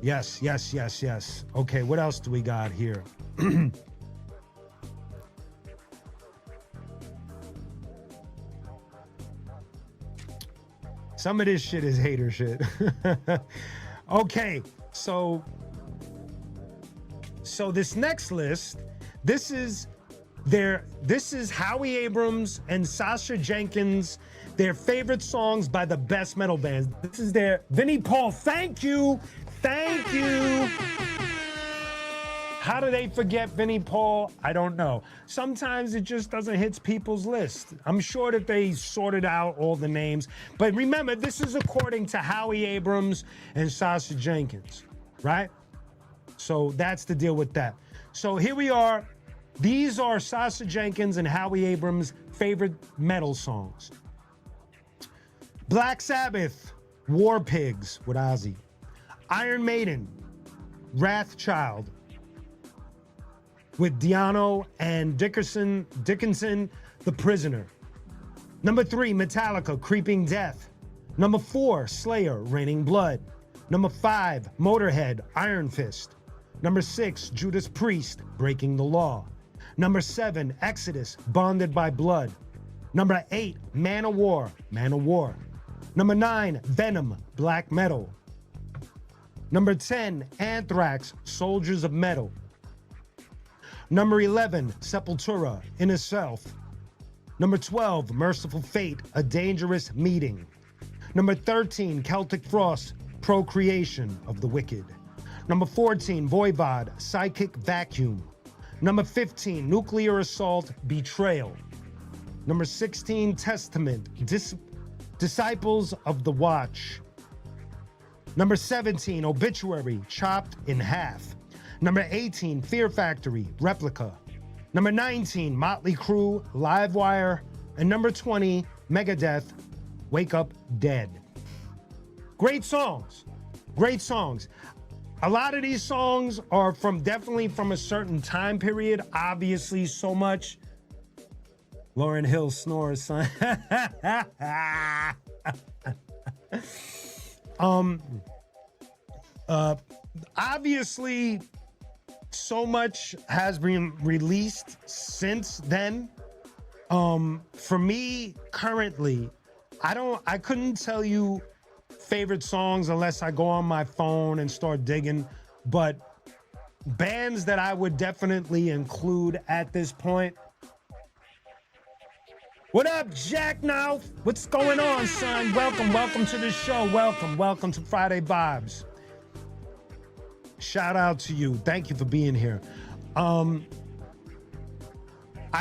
Yes, yes, yes, yes. Okay, what else do we got here? Some of this shit is hater shit. Okay, so this next list, this is This is Howie Abrams and Sasha Jenkins, their favorite songs by the best metal bands. This is their Vinnie Paul. Thank you. Thank you. How do they forget Vinnie Paul? I don't know. Sometimes it just doesn't hit people's list. I'm sure that they sorted out all the names. But remember, this is according to Howie Abrams and Sasha Jenkins, right? So that's the deal with that. So here we are. These are Sasha Jenkins and Howie Abrams' favorite metal songs. Black Sabbath, War Pigs with Ozzy. Iron Maiden, Wrathchild with Diano and Dickinson, The Prisoner. Number 3, Metallica, Creeping Death. Number 4, Slayer, Raining Blood. Number 5, Motorhead, Iron Fist. Number 6, Judas Priest, Breaking the Law. Number 7, Exodus, Bonded by Blood. Number 8, Man of War, Man of War. Number 9, Venom, Black Metal. Number 10, Anthrax, Soldiers of Metal. Number 11, Sepultura, Inner Self. Number 12, Merciful Fate, A Dangerous Meeting. Number 13, Celtic Frost, Procreation of the Wicked. Number 14, Voivod, Psychic Vacuum. Number 15, Nuclear Assault, Betrayal. Number 16, Testament, Disciples of the Watch. Number 17, Obituary, Chopped in Half. Number 18, Fear Factory, Replica. Number 19, Motley Crue, Livewire. And number 20, Megadeth, Wake Up Dead. Great songs. Great songs. A lot of these songs are definitely from a certain time period. Obviously, so much. Lauryn Hill snores, son. Obviously, so much has been released since then. For me, currently, I couldn't tell you favorite songs unless I go on my phone and start digging, but bands that I would definitely include at this point. What up, Jack Now? What's going on, son? Welcome to the show. Welcome to Friday Vibes. Shout out to you. Thank you for being here. I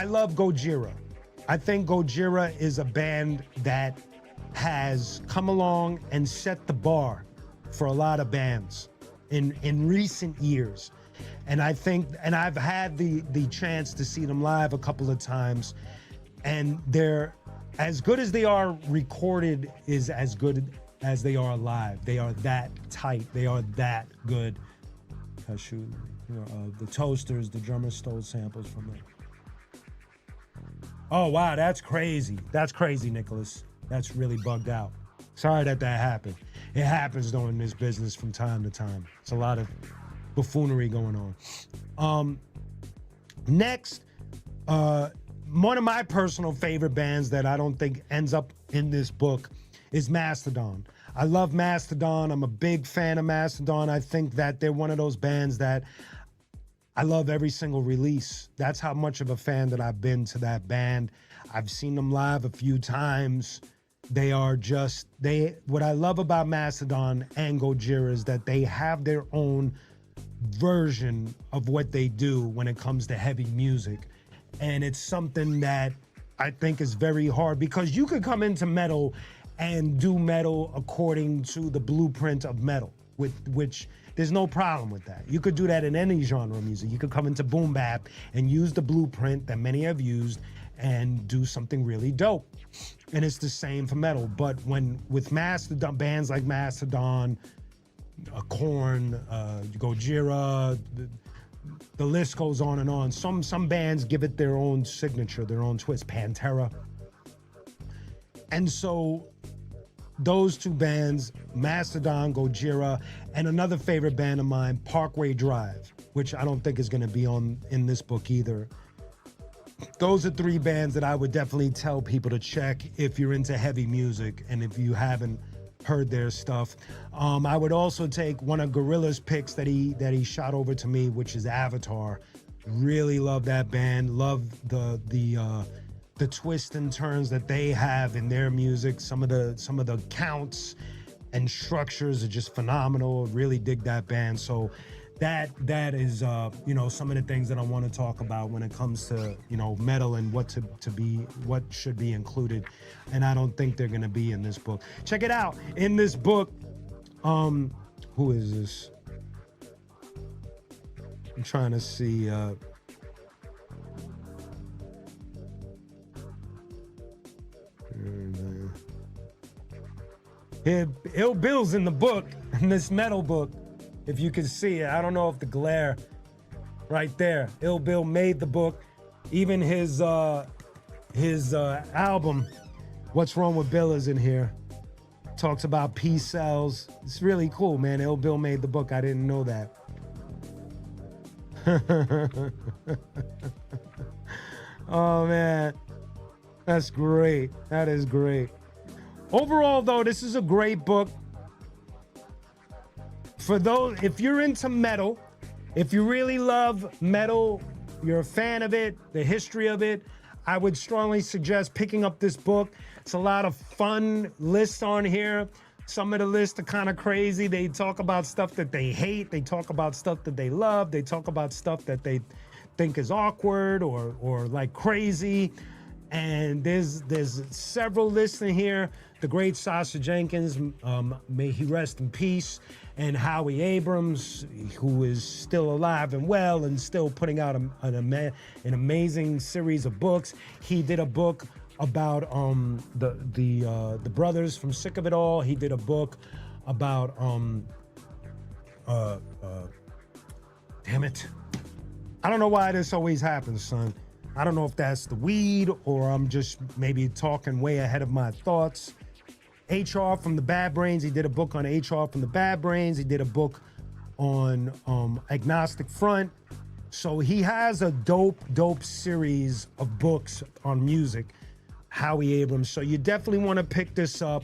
love Gojira. I think Gojira is a band that has come along and set the bar for a lot of bands in recent years. And I think, and I've had the chance to see them live a couple of times, and they're as good as they are recorded is as good as they are live. They are that tight. They are that good. The Toasters, the drummer stole samples from them. Oh, wow, that's crazy. That's crazy, Nicholas. That's really bugged out. Sorry that happened. It happens, though, in this business from time to time. It's a lot of buffoonery going on. Next, one of my personal favorite bands that I don't think ends up in this book is Mastodon. I love Mastodon. I'm a big fan of Mastodon. I think that they're one of those bands that I love every single release. That's how much of a fan that I've been to that band. I've seen them live a few times. They are just, what I love about Mastodon and Gojira is that they have their own version of what they do when it comes to heavy music. And it's something that I think is very hard, because you could come into metal and do metal according to the blueprint of metal, which there's no problem with that. You could do that in any genre of music. You could come into boom bap and use the blueprint that many have used and do something really dope. And it's the same for metal. But with Mastodon, bands like Mastodon, Korn, Gojira, the list goes on and on. Some bands give it their own signature, their own twist. Pantera. And so those two bands, Mastodon, Gojira, and another favorite band of mine, Parkway Drive, which I don't think is going to be in this book either. Those are three bands that I would definitely tell people to check if you're into heavy music and if you haven't heard their stuff. I would also take one of Gorilla's picks that he shot over to me, which is Avatar. Really love that band. Love the twists and turns that they have in their music. Some of the counts and structures are just phenomenal. Really dig that band. So that is some of the things that I want to talk about when it comes to metal and what should be included, and I don't think they're gonna be in this book. Check it out. In this book, who is this? I'm trying to see. Here, Ill Bill's in the book, in this metal book. If you can see it, I don't know if the glare right there. Ill Bill made the book. Even his album, What's Wrong with Bill, is in here. Talks about P cells. It's really cool, man. Ill Bill made the book. I didn't know that. Oh man, that's great. That is great. Overall, though, this is a great book. For those, if you're into metal, if you really love metal, you're a fan of it, the history of it, I would strongly suggest picking up this book. It's a lot of fun lists on here. Some of the lists are kind of crazy. They talk about stuff that they hate. They talk about stuff that they love. They talk about stuff that they think is awkward or like crazy. And there's several lists in here. The great Sasha Jenkins, may he rest in peace, and Howie Abrams, who is still alive and well and still putting out an amazing series of books. He did a book about the brothers from Sick of It All. He did a book about damn it, I don't know why this always happens, son. I don't know if that's the weed or I'm just maybe talking way ahead of my thoughts. HR from the Bad Brains. He did a book on HR from the Bad Brains. He did a book on Agnostic Front. So he has a dope series of books on music, Howie Abrams. So you definitely want to pick this up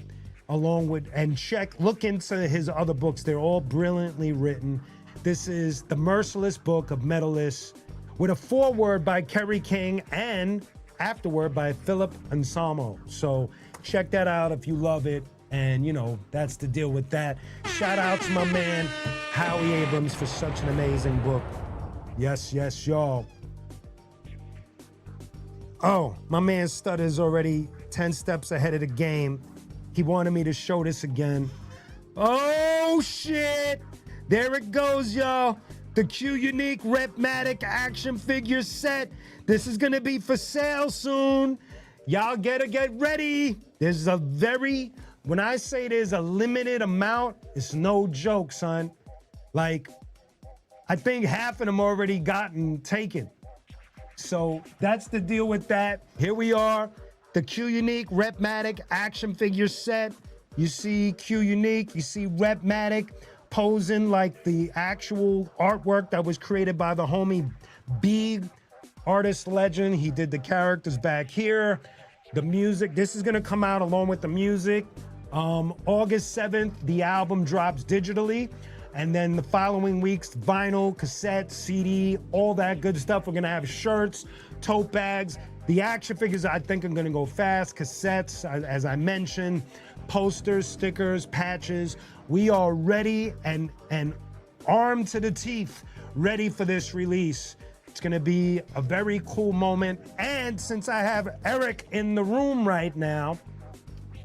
along with, and look into his other books. They're all brilliantly written. This is The Merciless Book of Metalists, with a foreword by Kerry King and afterword by Philip Anselmo. So check that out if you love it. And that's the deal with that. Shout out to my man, Howie Abrams, for such an amazing book. Yes, y'all. Oh, my man Stutter's already 10 steps ahead of the game. He wanted me to show this again. Oh, shit. There it goes, y'all. The Q Unique Repmatic action figure set. This is gonna be for sale soon. Y'all get ready. There's when I say there's a limited amount, it's no joke, son. Like, I think half of them already gotten taken. So that's the deal with that. Here we are, the Q Unique Repmatic action figure set. You see Q Unique, you see Repmatic posing like the actual artwork that was created by the homie B, artist legend. He did the characters back here. The music, this is gonna come out along with the music. August 7th, the album drops digitally. And then the following weeks, vinyl, cassette, CD, all that good stuff. We're gonna have shirts, tote bags. The action figures, I think, are gonna go fast. Cassettes, as I mentioned, posters, stickers, patches. We are ready and armed to the teeth, ready for this release. It's gonna be a very cool moment. And since I have Eric in the room right now,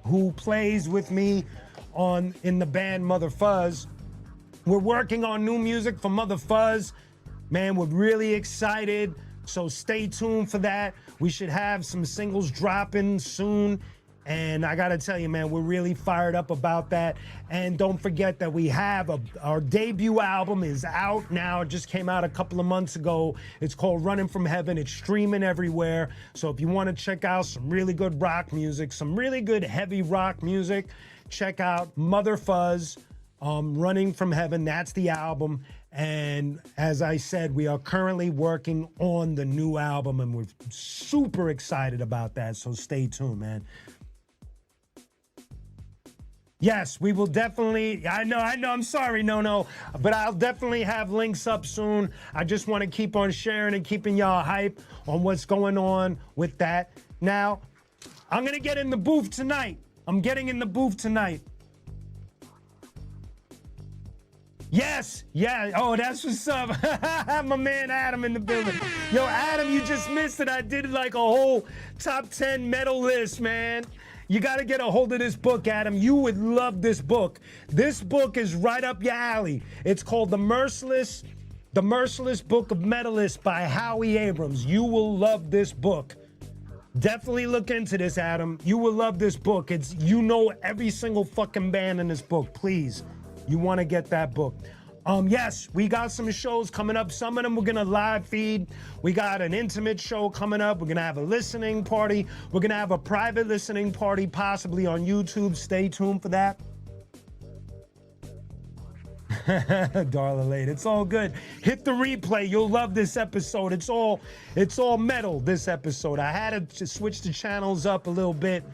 who plays with me in the band Mother Fuzz, we're working on new music for Mother Fuzz. Man, we're really excited. So stay tuned for that. We should have some singles dropping soon. And I gotta tell you, man, we're really fired up about that. And don't forget that we have our debut album is out now. It just came out a couple of months ago. It's called Running from Heaven. It's streaming everywhere. So if you want to check out some really good rock music, some really good heavy rock music, check out Mother Fuzz, Running from Heaven. That's the album. And as I said, we are currently working on the new album, and we're super excited about that. So stay tuned, man. Yes, we will definitely. I know. I'm sorry. No. But I'll definitely have links up soon. I just want to keep on sharing and keeping y'all hype on what's going on with that. Now, I'm going to get in the booth tonight. I'm getting in the booth tonight. Yes, yeah. Oh, that's what's up. My man Adam in the building. Yo, Adam, you just missed it. I did like a whole top 10 metal list, man. You got to get a hold of this book, Adam. You would love this book. This book is right up your alley. It's called The Merciless Book of Metalists by Howie Abrams. You will love this book. Definitely look into this, Adam. You will love this book. You know every single fucking band in this book. Please, you want to get that book. Yes, we got some shows coming up. Some of them we're gonna live feed. We got an intimate show coming up. We're gonna have a listening party. We're gonna have a private listening party, possibly on YouTube. Stay tuned for that. Darla Lade, it's all good. Hit the replay. You'll love this episode. It's all metal, this episode. I had to switch the channels up a little bit.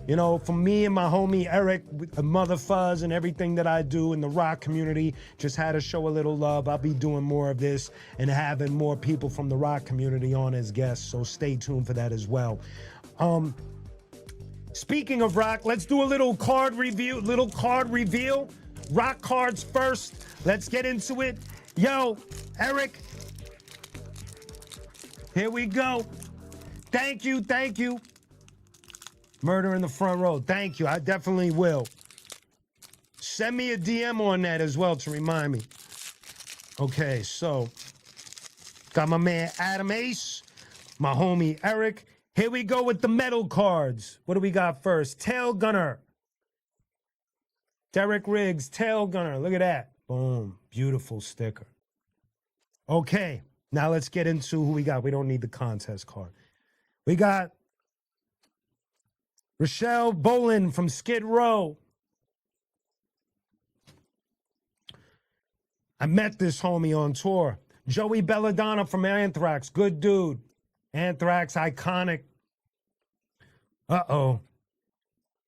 You know, for me and my homie Eric, with Mother Fuzz and everything that I do in the rock community, just had to show a little love. I'll be doing more of this and having more people from the rock community on as guests, so stay tuned for that as well. Speaking of rock, let's do a little card reveal. Rock cards first. Let's get into it. Yo, Eric, here we go. Thank you. Murder in the Front Row. Thank you. I definitely will. Send me a DM on that as well to remind me. Okay, so got my man Adam Ace, my homie Eric. Here we go with the metal cards. What do we got first? Tail Gunner. Derek Riggs, Tail Gunner. Look at that. Boom. Beautiful sticker. Okay, now let's get into who we got. We don't need the contest card. We got Rochelle Boland from Skid Row. I met this homie on tour. Joey Belladonna from Anthrax. Good dude. Anthrax, iconic. Uh-oh.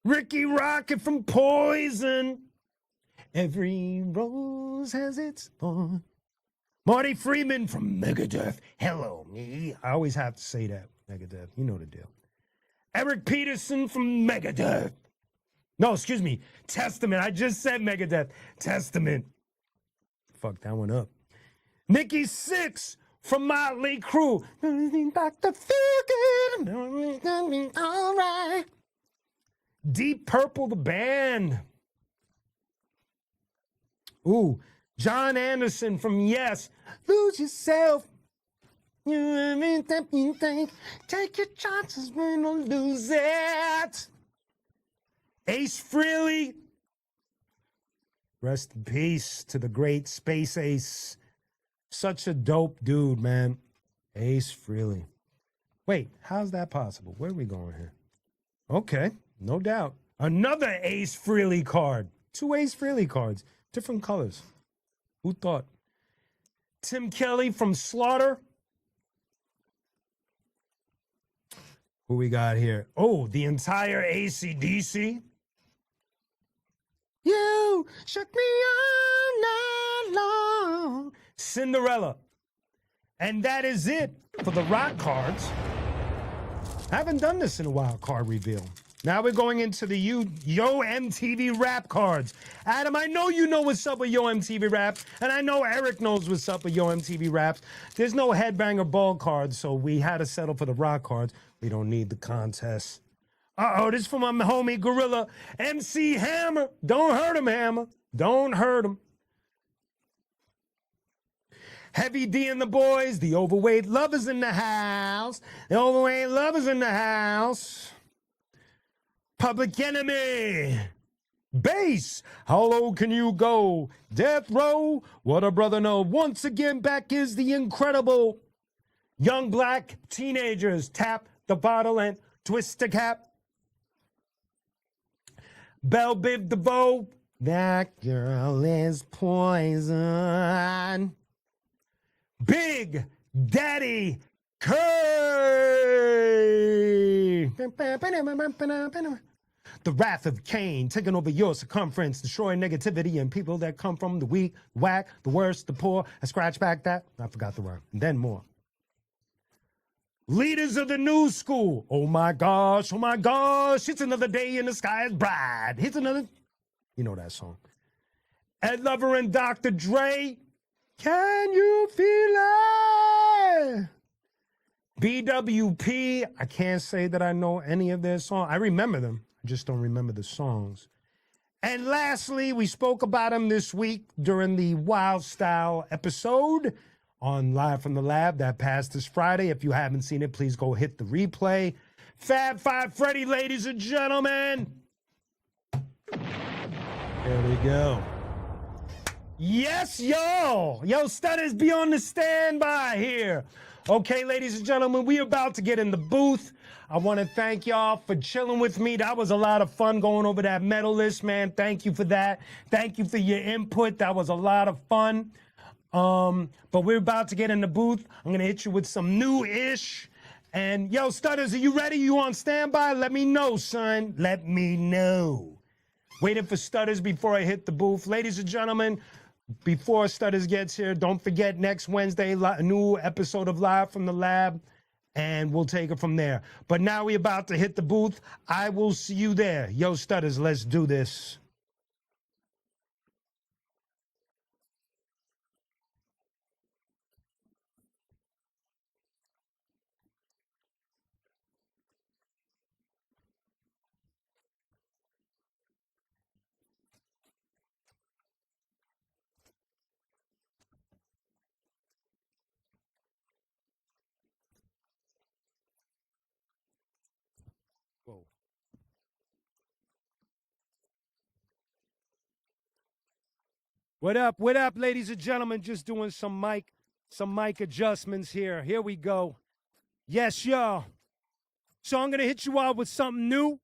Ricky Rocket from Poison. Every rose has its thorn. Marty Friedman from Megadeth. Hello, me. I always have to say that. Megadeth. You know the deal. Eric Peterson from Megadeth. No, excuse me. Testament. I just said Megadeth. Testament. Fuck that one up. Nikki Sixx from Motley Crue. Back to feel good. All right. Deep Purple, the band. Ooh. John Anderson from Yes. Lose yourself. You think, take your chances when you lose it. Ace Frehley. Rest in peace to the great Space Ace. Such a dope dude, man. Ace Frehley. Wait, how's that possible? Where are we going here? Okay, no doubt. Another Ace Frehley card. 2 Ace Frehley cards. Different colors. Who thought? Tim Kelly from Slaughter. Who we got here? Oh, the entire AC/DC. You shook me all night long. Cinderella. And that is it for the rock cards. I haven't done this in a while, card reveal. Now we're going into the Yo MTV Rap cards. Adam, I know you know what's up with Yo MTV Rap, and I know Eric knows what's up with Yo MTV Raps. There's no headbanger ball cards, so we had to settle for the rock cards. We don't need the contest. Uh-oh, this is for my homie Gorilla. MC Hammer. Don't hurt him, Hammer. Don't hurt him. Heavy D and the boys. The overweight lovers in the house. The overweight lovers in the house. Public Enemy. Bass. How low can you go? Death Row. What a brother know. Once again, back is the incredible Young Black Teenagers. Tap the bottle and twist the cap. Belle Biv DeVoe. That girl is poison. Big Daddy Kane. The wrath of Cain, taking over your circumference, destroying negativity and people that come from the weak, whack, the worst, the poor. I scratch back that. I forgot the word. And then more. Leaders of the new school. Oh my gosh, it's another day and the sky is bright. It's another, you know that song. Ed Lover and Dr. Dre. Can you feel it? BWP. I can't say that I know any of their songs. I remember them. I just don't remember the songs. And lastly, we spoke about them this week during the Wild Style episode on Live from the Lab that passed this Friday. If you haven't seen it, please go hit the replay. Fab Five Freddy, ladies and gentlemen. There we go. Yes, yo. Yo, Stutters, be on the standby here. Okay, ladies and gentlemen, we're about to get in the booth. I want to thank y'all for chilling with me. That was a lot of fun going over that medal list, man. Thank you for that. Thank you for your input. That was a lot of fun. But we're about to get in the booth. I'm going to hit you with some new-ish. And, yo, Stutters, are you ready? You on standby? Let me know, son. Let me know. Waiting for Stutters before I hit the booth. Ladies and gentlemen, before Stutters gets here, don't forget next Wednesday, a new episode of Live from the Lab, and we'll take it from there. But now we're about to hit the booth. I will see you there. Yo, Stutters, let's do this. Whoa. What up, ladies and gentlemen? Just doing some mic adjustments here. Here we go. Yes, y'all. So I'm going to hit you out with something new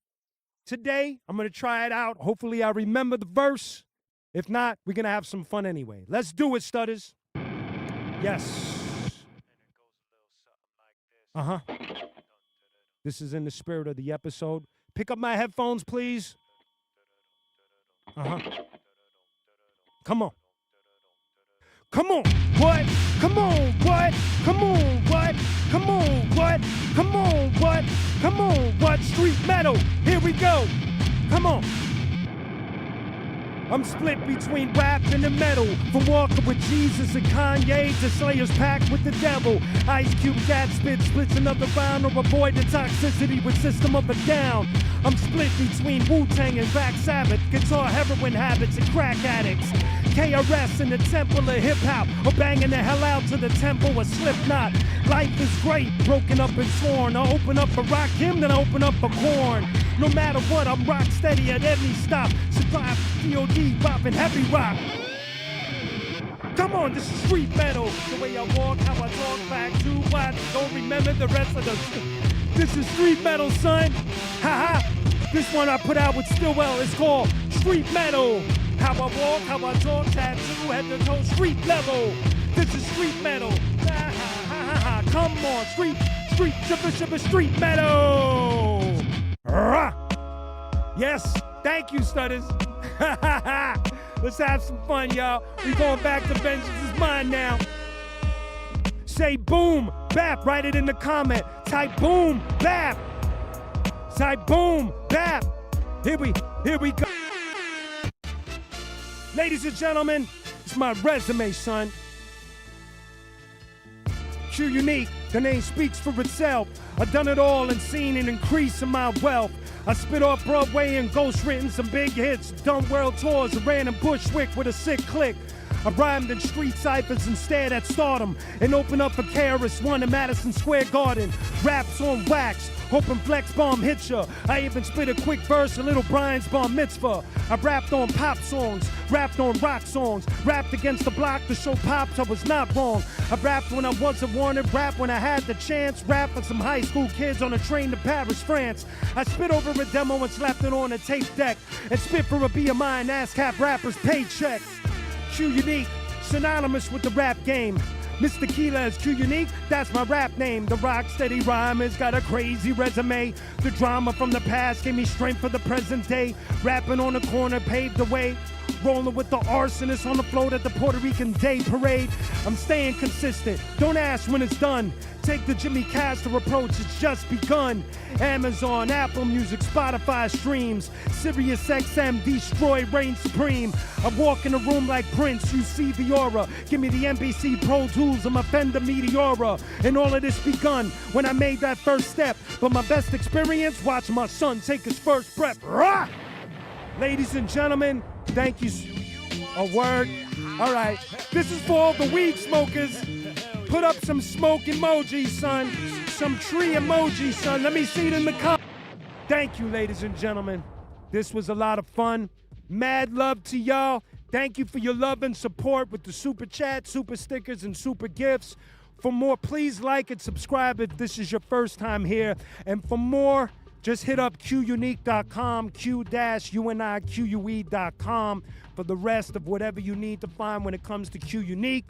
today. I'm going to try it out. Hopefully I remember the verse. If not, we're going to have some fun anyway. Let's do it, Stutters. Yes. Uh-huh. This is in the spirit of the episode. Pick up my headphones, please. Uh-huh. Come on. Come on, what? Come on, what? Come on, what? Come on, what? Come on, what? Come on, what? Street metal. Here we go. Come on. I'm split between rap and the metal. From walking with Jesus and Kanye to Slayer's pact with the devil. Ice Cube gas splits another round or avoid the toxicity with System of a Down. I'm split between Wu-Tang and Black Sabbath. Guitar heroin habits and crack addicts. KRS in the temple of hip-hop, or banging the hell out to the temple of Slipknot. Life is great, broken up and sworn. I open up a rock hymn, then I open up a corn. No matter what, I'm rock steady at every stop. Survive DOD, bopping heavy rock. Come on, this is street metal. The way I walk, how I talk back to what? Don't remember the rest of the... This is street metal, son. Ha ha. This one I put out with Stillwell. It's called Street Metal. How I walk, how I talk, tattoo, head to toe, street level. This is street metal. Ha ha ha ha ha. Come on, street metal. Rah. Yes, thank you, Stutters. Let's have some fun, y'all. We going back to Vengeance is Mine now. Say boom, bap, write it in the comment. Type boom, bap. Type boom, bap. Here we go. Ladies and gentlemen, it's my resume, son. Q Unique, the name speaks for itself. I've done it all and seen an increase in my wealth. I spit off Broadway and ghost written some big hits. Done world tours, ran in Bushwick with a sick click. I rhymed in street ciphers and stared at stardom and opened up a KRS-One in Madison Square Garden. Raps on wax, hoping Flex Bomb hit ya. I even spit a quick verse of Little Brian's bar mitzvah. I rapped on pop songs, rapped on rock songs, rapped against the block to show pops I was not wrong. I rapped when I wasn't wanted, rap when I had the chance, rap for some high school kids on a train to Paris, France. I spit over a demo and slapped it on a tape deck and spit for a BMI and ASCAP rapper's paycheck. Q Unique, synonymous with the rap game. Mr. Keeler's Q Unique, that's my rap name. The rock steady rhymer's got a crazy resume. The drama from the past gave me strength for the present day. Rapping on the corner paved the way. Rolling with the arsonists on the float at the Puerto Rican Day Parade. I'm staying consistent, don't ask when it's done. Take the Jimmy Castor approach, it's just begun. Amazon, Apple Music, Spotify streams. Sirius XM, destroy, reign supreme. I walk in a room like Prince, you see the aura. Give me the NBC Pro Tools, I'm a Fender Meteora. And all of this begun when I made that first step. But my best experience, watch my son take his first breath. Rah! Ladies and gentlemen, thank you. A word. All right. This is for all the weed smokers. Put up some smoke emojis, son. Some tree emojis, son. Let me see it in the comments. Thank you, ladies and gentlemen. This was a lot of fun. Mad love to y'all. Thank you for your love and support with the super chat, super stickers, and super gifts. For more, please like and subscribe if this is your first time here. And for more, just hit up QUnique.com, Q-UNIQUE.com for the rest of whatever you need to find when it comes to Q Unique.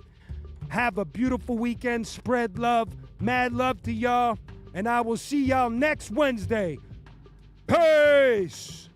Have a beautiful weekend. Spread love. Mad love to y'all. And I will see y'all next Wednesday. Peace.